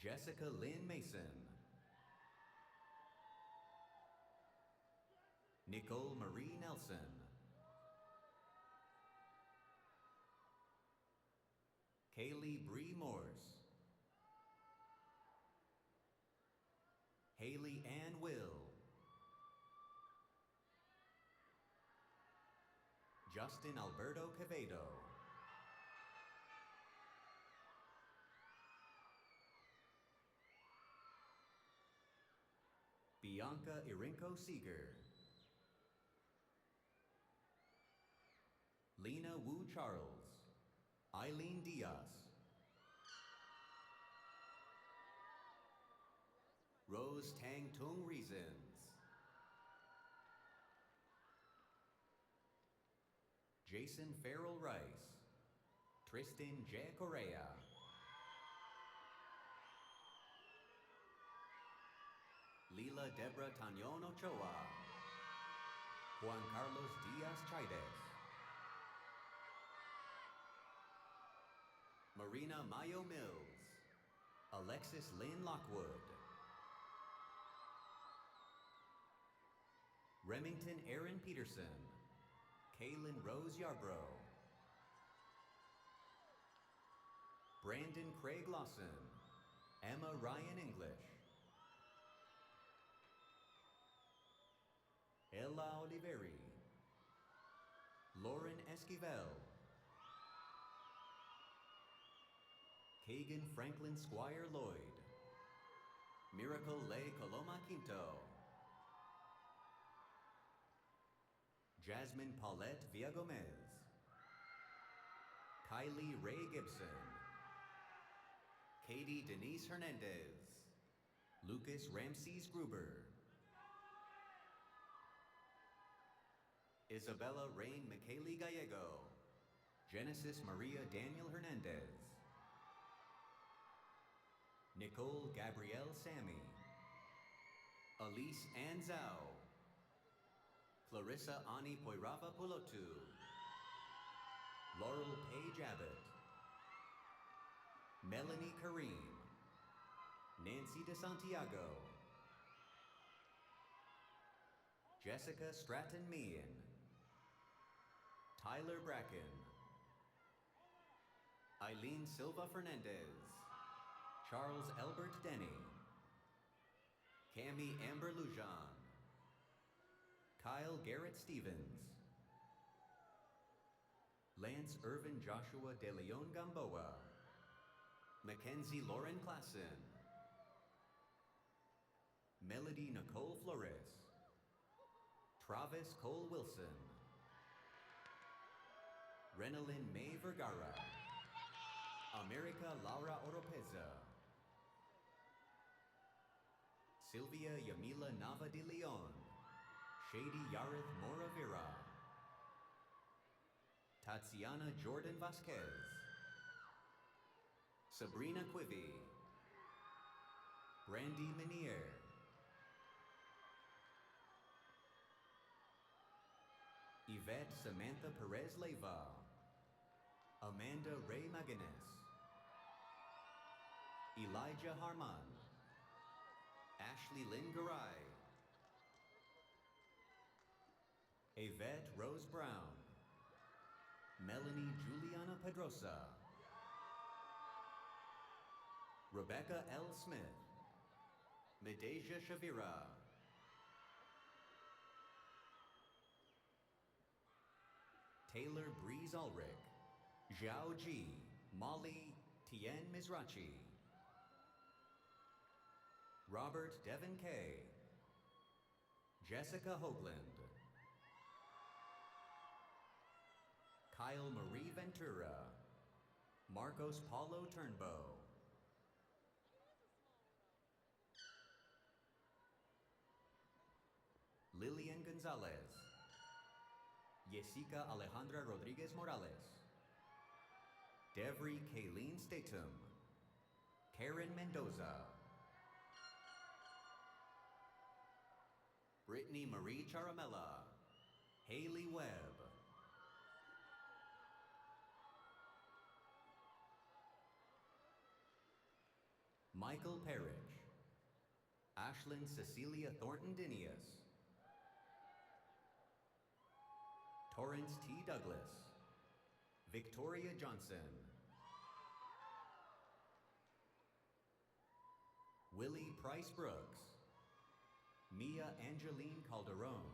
Jessica Lynn Mason, Nicole Marie Nelson, Kaylee Bree Morse, Haley Ann Will, Justin Alberto Quevedo, Bianca Irinko Seeger, Lena Wu Charles, Eileen Diaz, Rose Tang Tung Reasons, Jason Farrell Rice, Tristan J. Correa, Lila Debra Tañón Ochoa, Juan Carlos Diaz Chaides, Marina Mayo Mills, Alexis Lynn Lockwood, Remington Aaron Peterson, Kaylin Rose Yarbrough, Brandon Craig Lawson, Emma Ryan English, Ella Oliveri, Lauren Esquivel, Kagan Franklin Squire Lloyd, Miracle Lay Coloma Quinto, Jasmine Paulette Villagomez, Kylie Ray Gibson, Katie Denise Hernandez, Lucas Ramses Gruber, Isabella Rain McKaylee Gallego, Genesis Maria Daniel Hernandez, Nicole Gabrielle Sammy, Elise Ann Zhao, Clarissa Ani Poirava Pulotu, Laurel Paige Abbott, Melanie Kareem, Nancy De Santiago, Jessica Stratton Meehan, Tyler Bracken, Eileen Silva Fernandez, Charles Elbert Denny, Cami Amber Lujan, Kyle Garrett Stevens, Lance Irvin Joshua De Leon Gamboa, Mackenzie Lauren Klassen, Melody Nicole Flores, Travis Cole Wilson, Renalyn May Vergara, America Laura Oropeza, Sylvia Yamila Nava de Leon, Shady Yarith Moravira, Tatiana Jordan Vasquez, Sabrina Quivy, Brandy Minier, Yvette Samantha Perez Leyva, Amanda Ray Maganes, Elijah Harman, Ashley Lynn Garay, Yvette Rose Brown, Melanie Juliana Pedrosa, Rebecca L. Smith, Medeja Shavira, Taylor Breeze Ulrich, Zhao Ji, Molly Tien Mizrachi, Robert Devin Kay, Jessica Hoagland, Kyle Marie Ventura, Marcos Paulo Turnbow, Lillian Gonzalez, Jessica Alejandra Rodriguez Morales, Devry Kayleen Statham, Karen Mendoza, Brittany Marie Charamella, Haley Webb, Michael Parrish, Ashlyn Cecilia Thornton Dinius, Torrance T. Douglas, Victoria Johnson, Willie Price Brooks, Mia Angeline Calderon,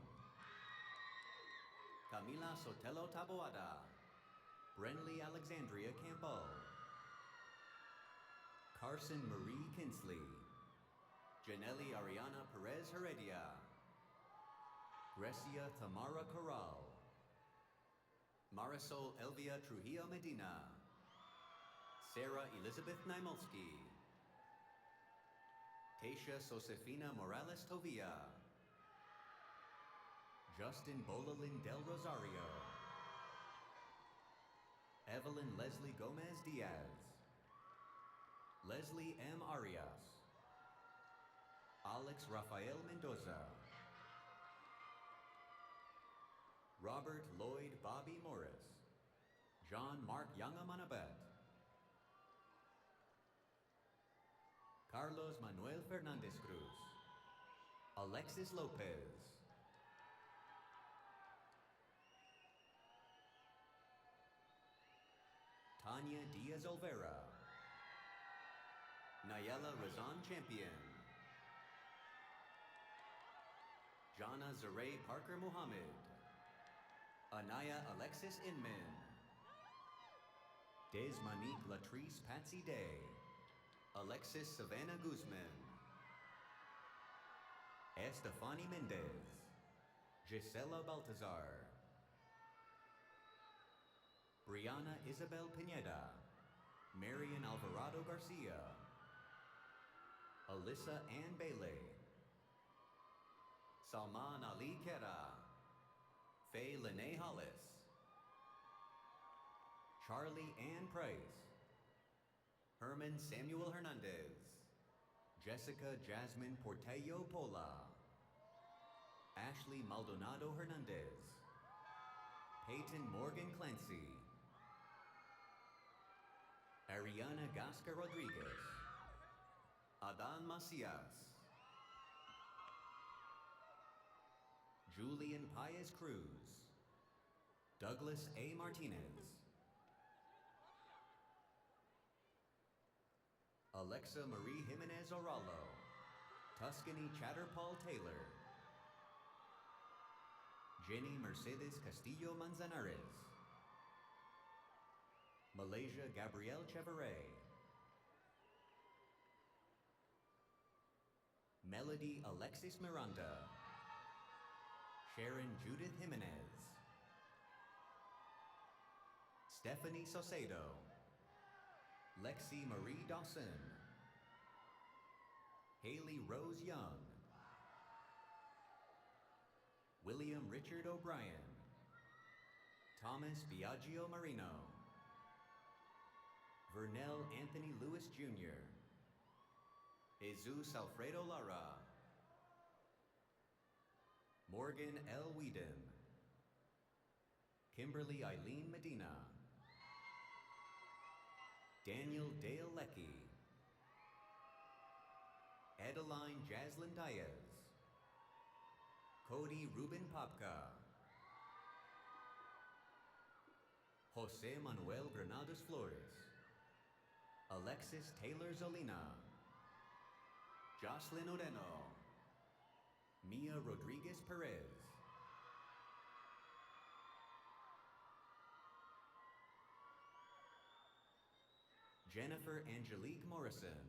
Camila Sotelo Taboada, Brenly Alexandria Campbell, Carson Marie Kinsley, Janelli Ariana Perez Heredia, Grecia Tamara Corral, Marisol Elvia Trujillo Medina, Sarah Elizabeth Naimolsky, Tasia Josefina Morales Tovilla, Justin Bolalin Del Rosario, Evelyn Leslie Gomez Diaz, Leslie M. Arias, Alex Rafael Mendoza, Robert Lloyd Bobby Morris, John Mark Yangamanabet, Carlos Manuel Fernandez Cruz, Alexis Lopez, Tanya Diaz Olvera, Nayela Razan Champion, Jana Zaray Parker Muhammad, Anaya Alexis Inman, Desmonique Latrice Patsy Day, Alexis Savannah Guzman, Estefani Mendez, Gisela Baltazar, Brianna Isabel Pineda, Marian Alvarado Garcia, Alyssa Ann Bailey, Salman Ali Kera, Faye Lene Hollis, Charlie Ann Price, Herman Samuel Hernandez, Jessica Jasmine Portello Pola, Ashley Maldonado Hernandez, Peyton Morgan Clancy, Ariana Gasca Rodriguez, Adan Macias, Julian Paez Cruz, Douglas A. Martinez, Alexa Marie Jimenez Oralo, Tuscany Chatterpaul Taylor, Jenny Mercedes Castillo Manzanares, Malaysia Gabrielle Cheveret, Melody Alexis Miranda, Sharon Judith Jimenez, Stephanie Saucedo, Lexi Marie Dawson, Haley Rose Young, William Richard O'Brien, Thomas Biagio Marino, Vernell Anthony Lewis Jr., Jesus Alfredo Lara, Morgan L. Whedon, Kimberly Eileen Medina, Daniel Dale Leckie, Adeline Jaslyn Diaz, Cody Ruben Popka, Jose Manuel Granados Flores, Alexis Taylor Zolina, Jocelyn Oreno, Mia Rodriguez Perez, Jennifer Angelique Morrison,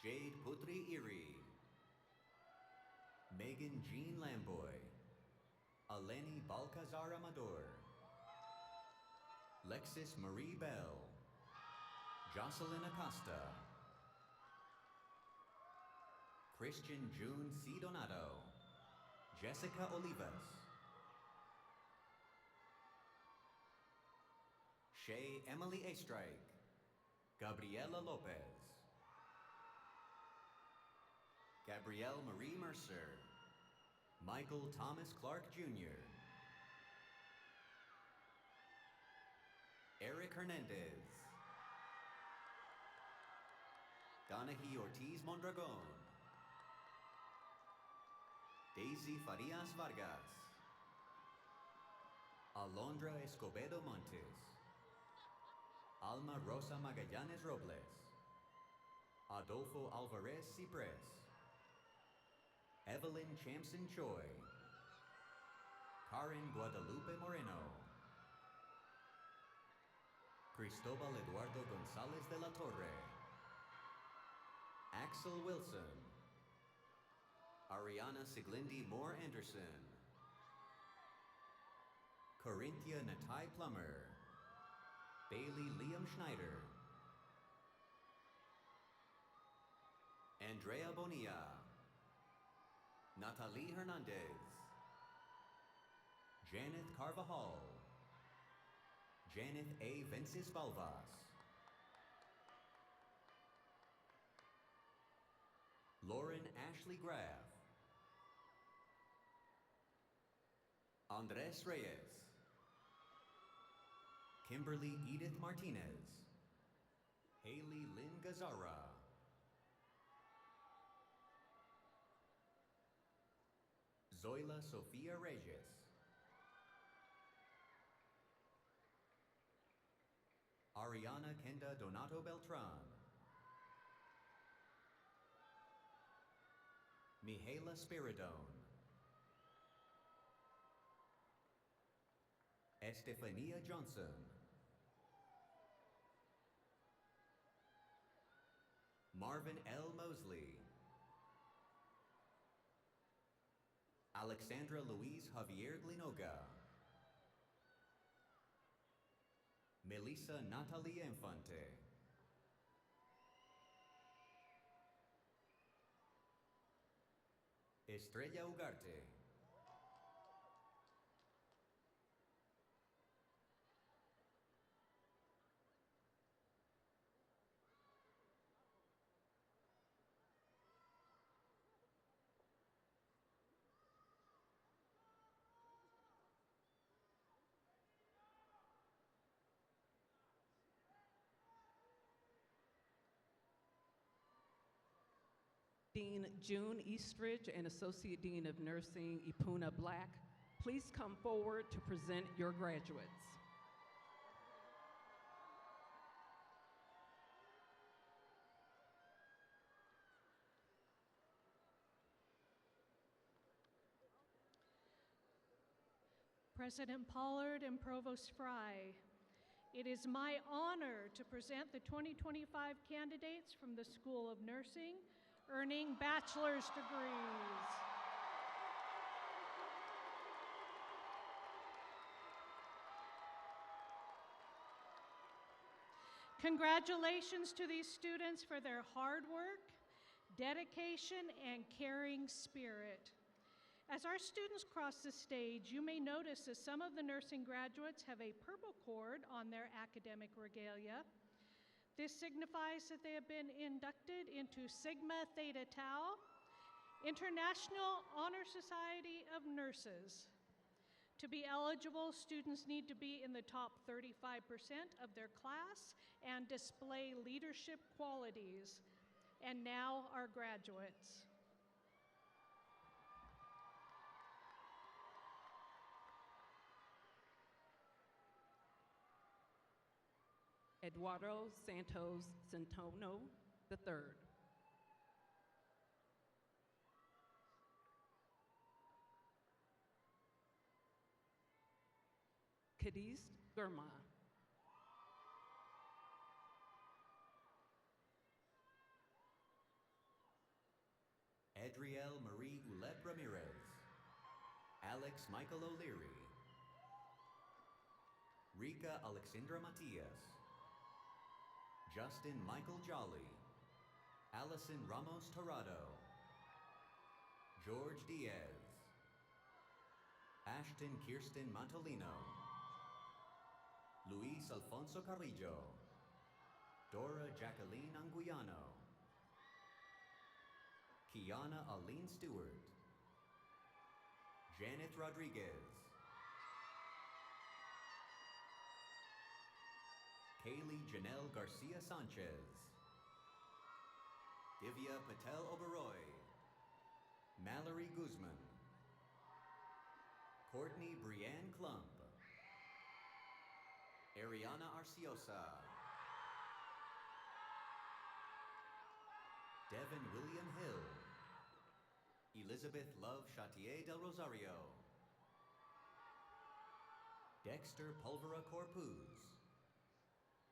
Jade Putri Iri, Megan Jean Lamboy, Eleni Balcazar Amador, Lexis Marie Bell, Jocelyn Acosta, Christian June C. Donato, Jessica Olivas, Shay Emily Astrike, Gabriela Lopez, Gabrielle Marie Mercer, Michael Thomas Clark Jr., Eric Hernandez, Donahy Ortiz Mondragon, Daisy Farias Vargas, Alondra Escobedo Montes, Alma Rosa Magallanes Robles, Adolfo Alvarez Cipres, Evelyn Champson Choi, Karen Guadalupe Moreno, Cristobal Eduardo Gonzalez de la Torre, Axel Wilson, Ariana Siglindi Moore Anderson, Corinthia Natai Plummer, Bailey Liam Schneider, Andrea Bonilla, Natalie Hernandez, Janet Carvajal, Janet A. Vences Balvas, Lauren Ashley Graff, Andres Reyes, Kimberly Edith Martinez, Haley Lynn Gazzara, Zoila Sofia Reyes, Ariana Kenda Donato Beltran, Mihaela Spiridon, Estefania Johnson, Marvin L. Mosley, Alexandra Louise Javier Glinoga, Melissa Natalie Infante, Estrella Ugarte, Dean June Eastridge and Associate Dean of Nursing Ipuna Black, please come forward to present your graduates. President Pollard and Provost Fry, it is my honor to present the 2025 candidates from the School of Nursing earning bachelor's degrees. Congratulations to these students for their hard work, dedication, and caring spirit. As our students cross the stage, you may notice that some of the nursing graduates have a purple cord on their academic regalia. This signifies that they have been inducted into Sigma Theta Tau, International Honor Society of Nurses. To be eligible, students need to be in the top 35% of their class and display leadership qualities. And now our graduates. Eduardo Santos Centono III. Cadiz Gurma. Edriel Marie Ulep Ramirez, Alex Michael O'Leary, Rika Alexandra Matias, Justin Michael Jolly, Allison Ramos Torrado, George Diaz, Ashton Kirsten Montolino, Luis Alfonso Carrillo, Dora Jacqueline Anguiano, Kiana Aline Stewart, Janet Rodriguez, Kaylee Janelle Garcia Sanchez, Divya Patel Oberoi, Mallory Guzman, Courtney Brianne Klump, Ariana Arciosa, Devin William Hill, Elizabeth Love Chatier del Rosario, Dexter Pulvera Corpuz,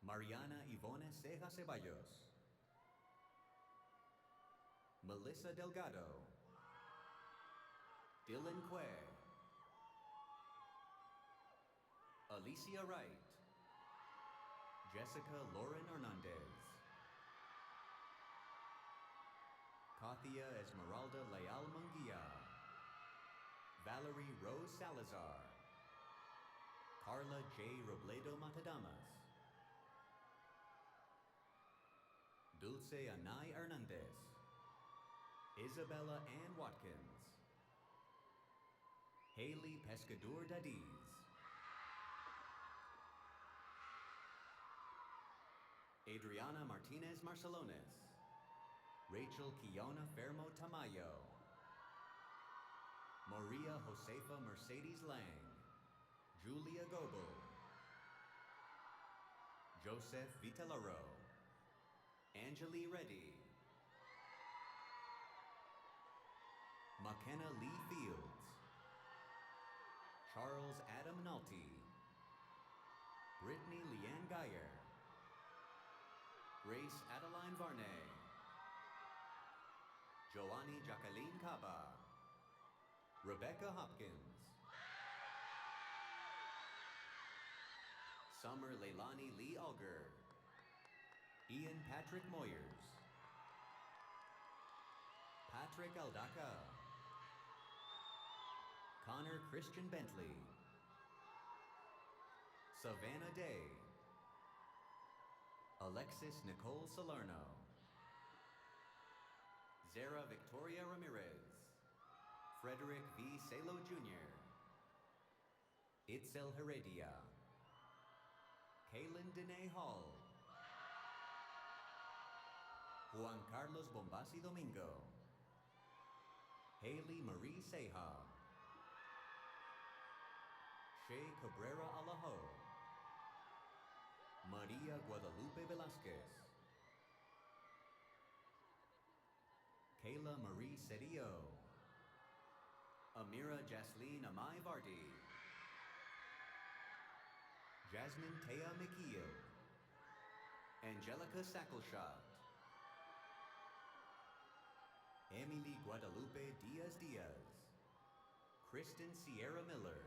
Mariana Ivone Ceja Ceballos, Melissa Delgado, Dylan Quay, Alicia Wright, Jessica Lauren Hernandez, Katia Esmeralda Leal Munguia, Valerie Rose Salazar, Carla J. Robledo Matadamas, Dulce Anay Hernandez, Isabella Ann Watkins, Haley Pescador Dadiz, Adriana Martinez Marcelones, Rachel Kiona Fermo Tamayo, Maria Josefa Mercedes Lang, Julia Goebel, Joseph Vitellaro, Angeli Reddy, McKenna Lee Fields, Charles Adam Nolte, Brittany Leanne Geyer, Grace Adeline Varney, Joanny Jacqueline Caba, Rebecca Hopkins, Summer Leilani Lee Auger, Ian Patrick Moyers, Patrick Aldaca, Connor Christian Bentley, Savannah Day, Alexis Nicole Salerno, Zara Victoria Ramirez, Frederick V. Salo Jr., Itzel Heredia, Kaylin Dene Hall, Juan Carlos Bombasi Domingo, Haley Marie Seja, Shea Cabrera Alajo, Maria Guadalupe Velasquez, Kayla Marie Cedillo, Amira Jasleen Amai Vardi, Jasmine Tea McKeel, Angelica Sackelshot, Emily Guadalupe Diaz Diaz, Kristen Sierra Miller,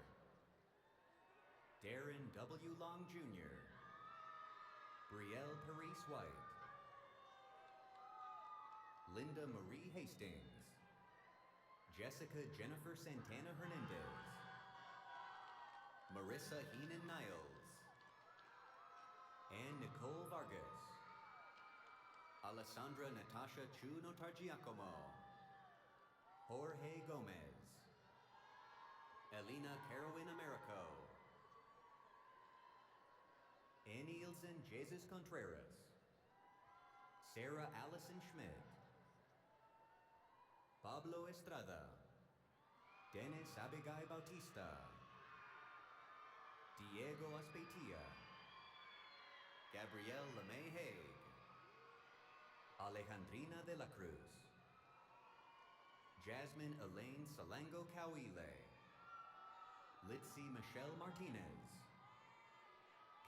Darren W. Long Jr., Brielle Paris White, Linda Marie Hastings, Jessica Jennifer Santana Hernandez, Marissa Heenan Niles, Ann Nicole Vargas, Alessandra Natasha Chu Notargiacomo, Jorge Gomez, Elena Carowin Americo, Anilson Jesus Contreras, Sarah Allison Schmidt, Pablo Estrada, Dennis Abigail Bautista, Diego Aspetia, Gabrielle LeMay Haig, Alejandrina de la Cruz, Jasmine Elaine Salango Cauile, Litzy Michelle Martinez,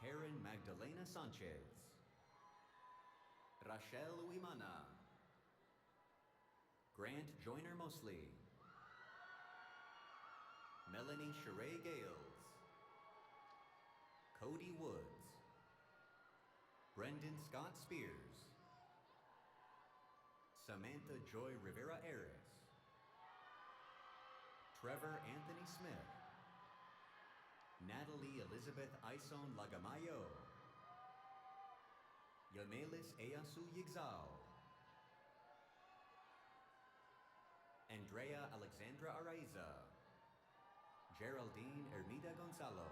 Karen Magdalena Sanchez, Rachel Uimana, Grant Joyner Mosley, Melanie Sheree Gales, Cody Woods, Brendan Scott Spears, Samantha Joy Rivera Aris, Trevor Anthony Smith, Natalie Elizabeth Ison Lagamayo, Yamelis Eyasu Yigzao, Andrea Alexandra Araiza, Geraldine Ermida Gonzalo,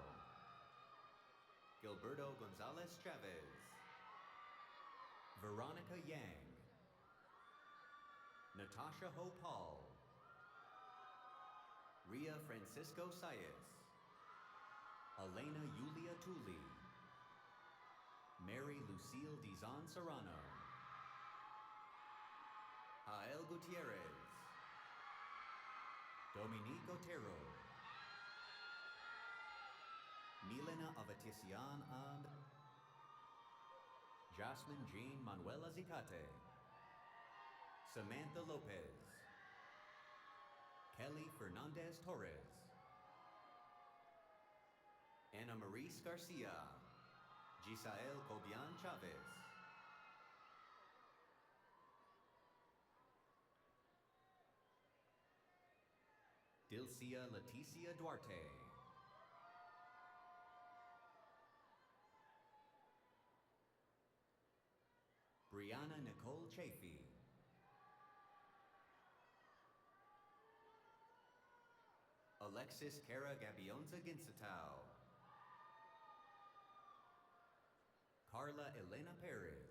Gilberto Gonzalez Chavez, Veronica Yang, Natasha Ho Paul, Ria Francisco Sayas, Elena Yulia Tully, Mary Lucille Dizon Serrano, Jael Gutierrez, Dominique Otero, Milena Avatisian and Jasmine Jean Manuela Zicate, Samantha Lopez, Kelly Fernandez Torres, Ana Maurice Garcia, Gisael Cobian Chavez, Dilcia Leticia Duarte, Brianna Nicole Chafee, Alexis Cara Gabionza Ginsatao, Carla Elena Perez,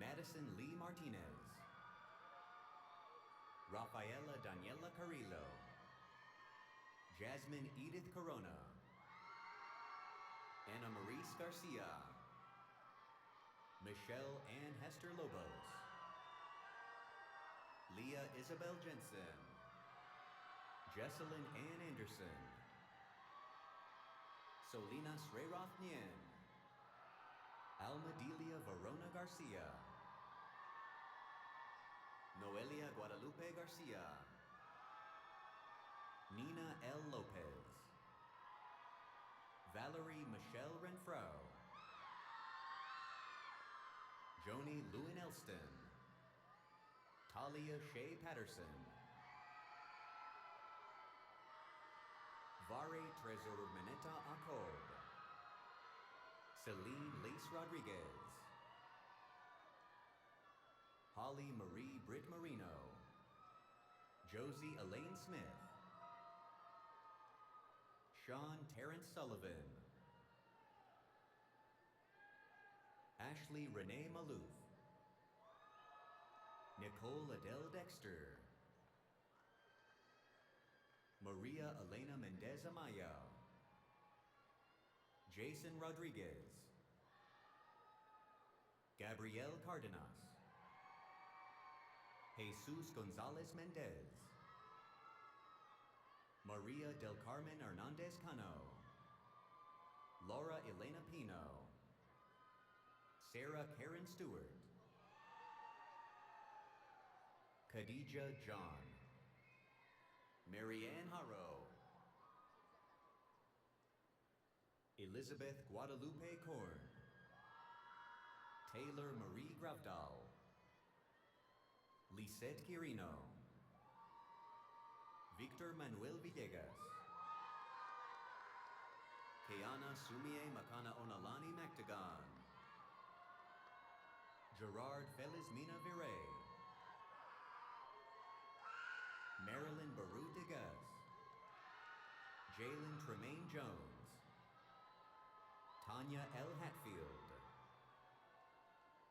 Madison Lee Martinez, Rafaela Daniela Carrillo, Jasmine Edith Corona, Ana Maurice Garcia, Michelle Ann Hester Lobos, Leah Isabel Jensen, Jesselyn Ann Anderson, Solina Sreroth Nien, Almadelia Verona Garcia, Noelia Guadalupe Garcia, Nina L. Lopez, Valerie Michelle Renfro, Joni Lewin Elston, Talia Shea Patterson, Vare Trezor Meneta Accord, Celine Lace Rodriguez, Holly Marie Britt Marino, Josie Elaine Smith, Sean Terrence Sullivan, Ashley Renee Malouf, Nicole Adele Dexter, Maria Elena Mendez Amaya, Jason Rodriguez, Gabrielle Cardenas, Jesus Gonzalez Mendez, Maria del Carmen Hernandez Cano, Laura Elena Pino, Sarah Karen Stewart, Khadija John, Marianne Haro, Elizabeth Guadalupe Korn, Taylor Marie Gravdal, Lisette Quirino, Victor Manuel Villegas, Keana Sumie Makana Onalani Mactagon, Gerard Felizmina Vire, Marilyn Baru Degas, Jalen Tremaine Jones, Tanya L. Hatfield,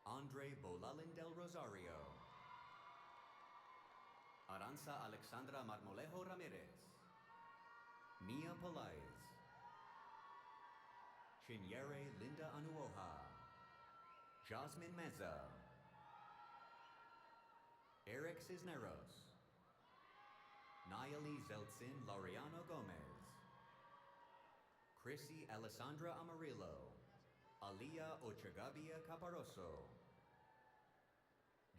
Andre Bolalin del Rosario, Aranza Alexandra Marmolejo Ramirez, Mia Polais, Chinyere Linda Anuoha, Jasmine Meza, Eric Cisneros, Nayeli Zeltsin Laureano Gomez, Chrissy Alessandra Amarillo, Alia Ochagabia Caparoso,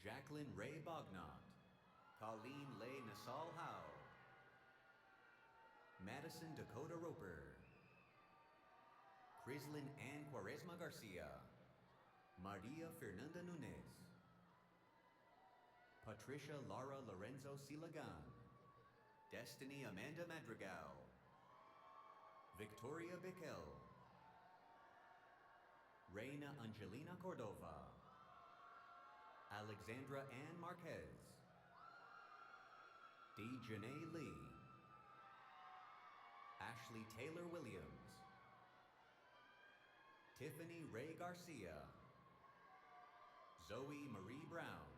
Jacqueline Ray Bognot, Colleen Leigh Nassau Howe, Madison Dakota Roper, Crislin Ann Quaresma Garcia, Maria Fernanda Nunes, Patricia Lara Lorenzo Silagan, Destiny Amanda Madrigal, Victoria Bikel, Reina Angelina Cordova, Alexandra Ann Marquez, Janae Lee, Ashley Taylor Williams, Tiffany Ray Garcia, Zoe Marie Brown,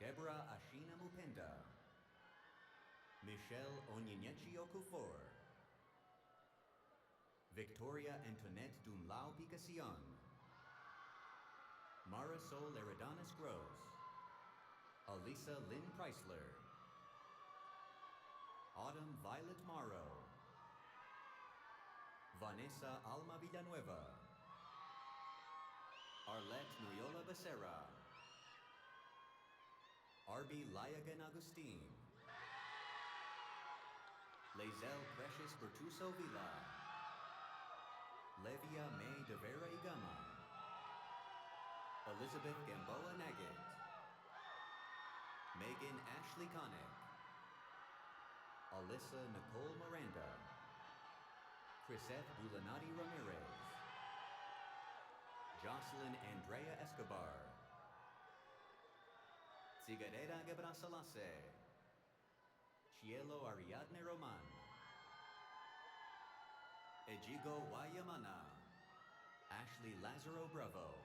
Deborah Ashina Mupenda, Michelle Onyenyechi Okufor, Victoria Antoinette Dumlau Picacion, Marisol Eridanis Gross, Alisa Lynn Chrysler, Autumn Violet Morrow, Vanessa Alma Villanueva, Arlette Noyola Becerra, Arby Layagan Agustin, Lazelle Precious Bertuso Villa, Levia May de Vera Igama, Elizabeth Gamboa Nagget, Megan Ashley Connick, Alyssa Nicole Miranda, Chrisette Bulanati Ramirez, Jocelyn Andrea Escobar, Cigarera Gebrasalase, Cielo Ariadne Roman, Ejigo Wayamana, Ashley Lazaro Bravo,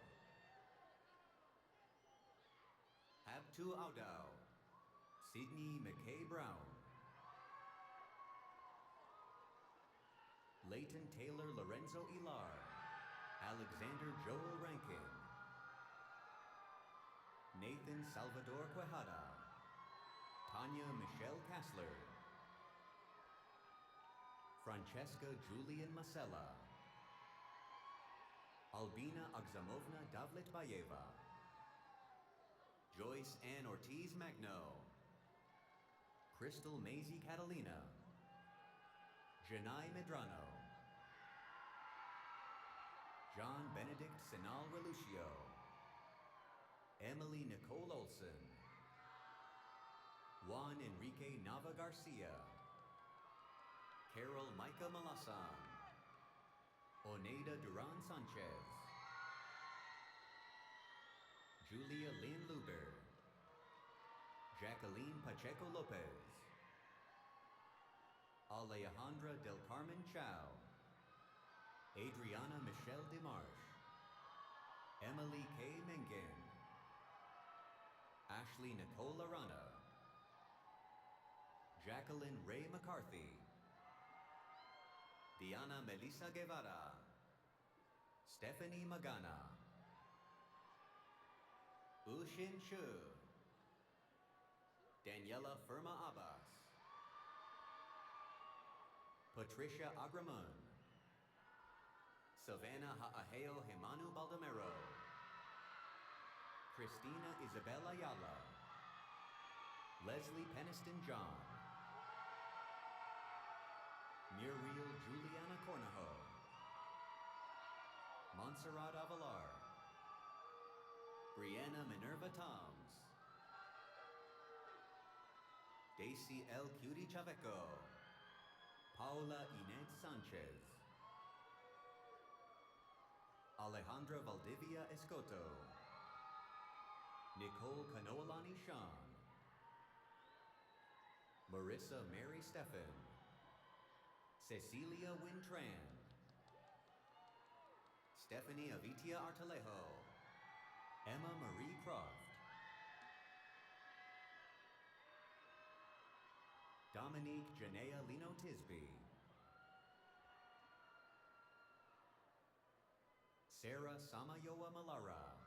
Habtu Audao, Sydney McKay Brown, Leighton Taylor Lorenzo Ilar, Alexander Joel Rankin, Nathan Salvador Quijada, Tanya Michelle Kassler, Francesca Julian Masella, Albina Aksamovna Davletbayeva, Joyce Ann Ortiz Magno, Crystal Maisie Catalina, Janai Medrano, John Benedict Sinal Relucio, Emily Nicole Olson, Juan Enrique Nava Garcia, Carol Micah Malasan, Oneida Duran Sanchez, Julia Lynn Luber, Jacqueline Pacheco Lopez, Alejandra Del Carmen Chow, Adriana Michelle Demarche, Emily K. Mengen, Ashley Nicole Arana, Jacqueline Ray McCarthy, Diana Melissa Guevara, Stephanie Magana, Ushin Shu, Daniela Firma Abbas, Patricia Agramon, Savannah Haaheo Hemanu Baldamero, Christina Isabella Ayala, Leslie Peniston John, Muriel Juliana Cornejo, Montserrat Avalar, Brianna Minerva Toms, Daisy L. Cutie Chaveco, Paula Inez Sanchez, Alejandra Valdivia Escoto, Nicole Kanoalani Sean, Marissa Mary Steffen, Cecilia Wintran, Stephanie Avitia Artalejo, Emma Marie Croft, Dominique Janea Lino Tisby, Sarah Samayoa Malara,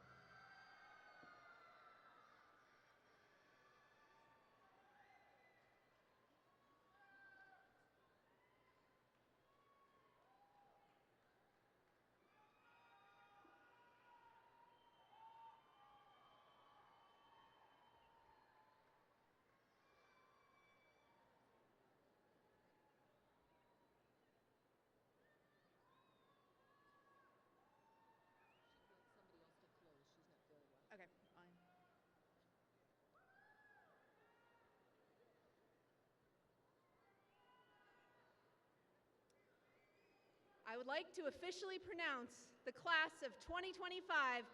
I would like to officially pronounce the class of 2025.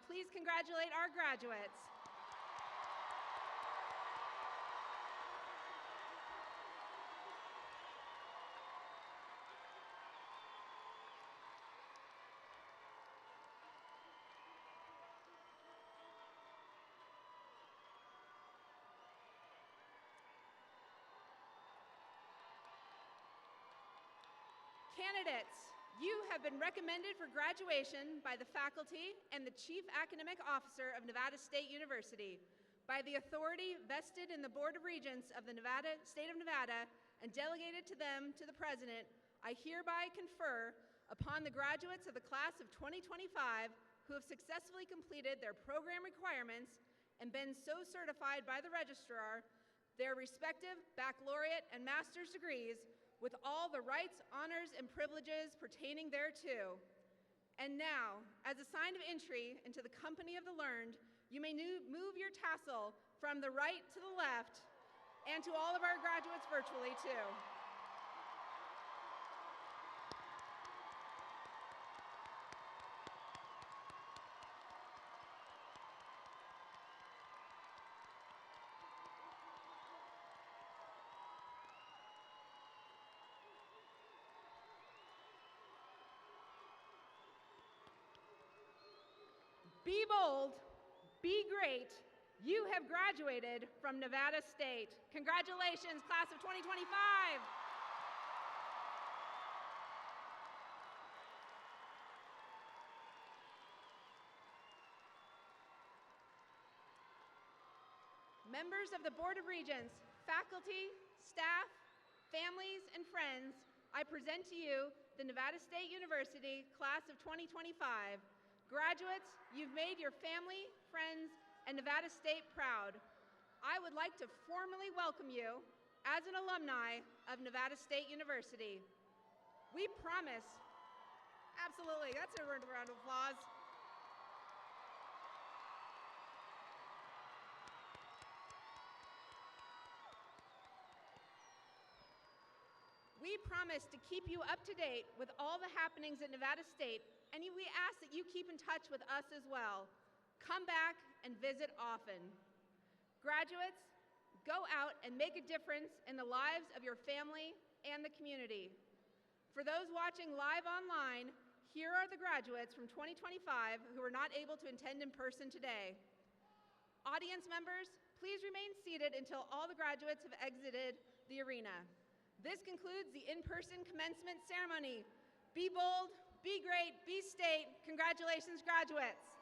Please congratulate our graduates. Candidates, you have been recommended for graduation by the faculty and the Chief Academic Officer of Nevada State University. By the authority vested in the Board of Regents of the State of Nevada and delegated to them to the President, I hereby confer upon the graduates of the class of 2025 who have successfully completed their program requirements and been so certified by the registrar their respective baccalaureate and master's degrees with all the rights, honors, and privileges pertaining thereto. And now, as a sign of entry into the company of the learned, you may move your tassel from the right to the left, and to all of our graduates virtually too. Be bold, be great. You have graduated from Nevada State. Congratulations, class of 2025. Members of the Board of Regents, faculty, staff, families, and friends, I present to you the Nevada State University class of 2025. Graduates, you've made your family, friends, and Nevada State proud. I would like to formally welcome you as an alumni of Nevada State University. We promise, absolutely, that's a round of applause. We promise to keep you up to date with all the happenings at Nevada State, and we ask that you keep in touch with us as well. Come back and visit often. Graduates, go out and make a difference in the lives of your family and the community. For those watching live online, here are the graduates from 2025 who were not able to attend in person today. Audience members, please remain seated until all the graduates have exited the arena. This concludes the in-person commencement ceremony. Be bold, be great, be state. Congratulations, graduates.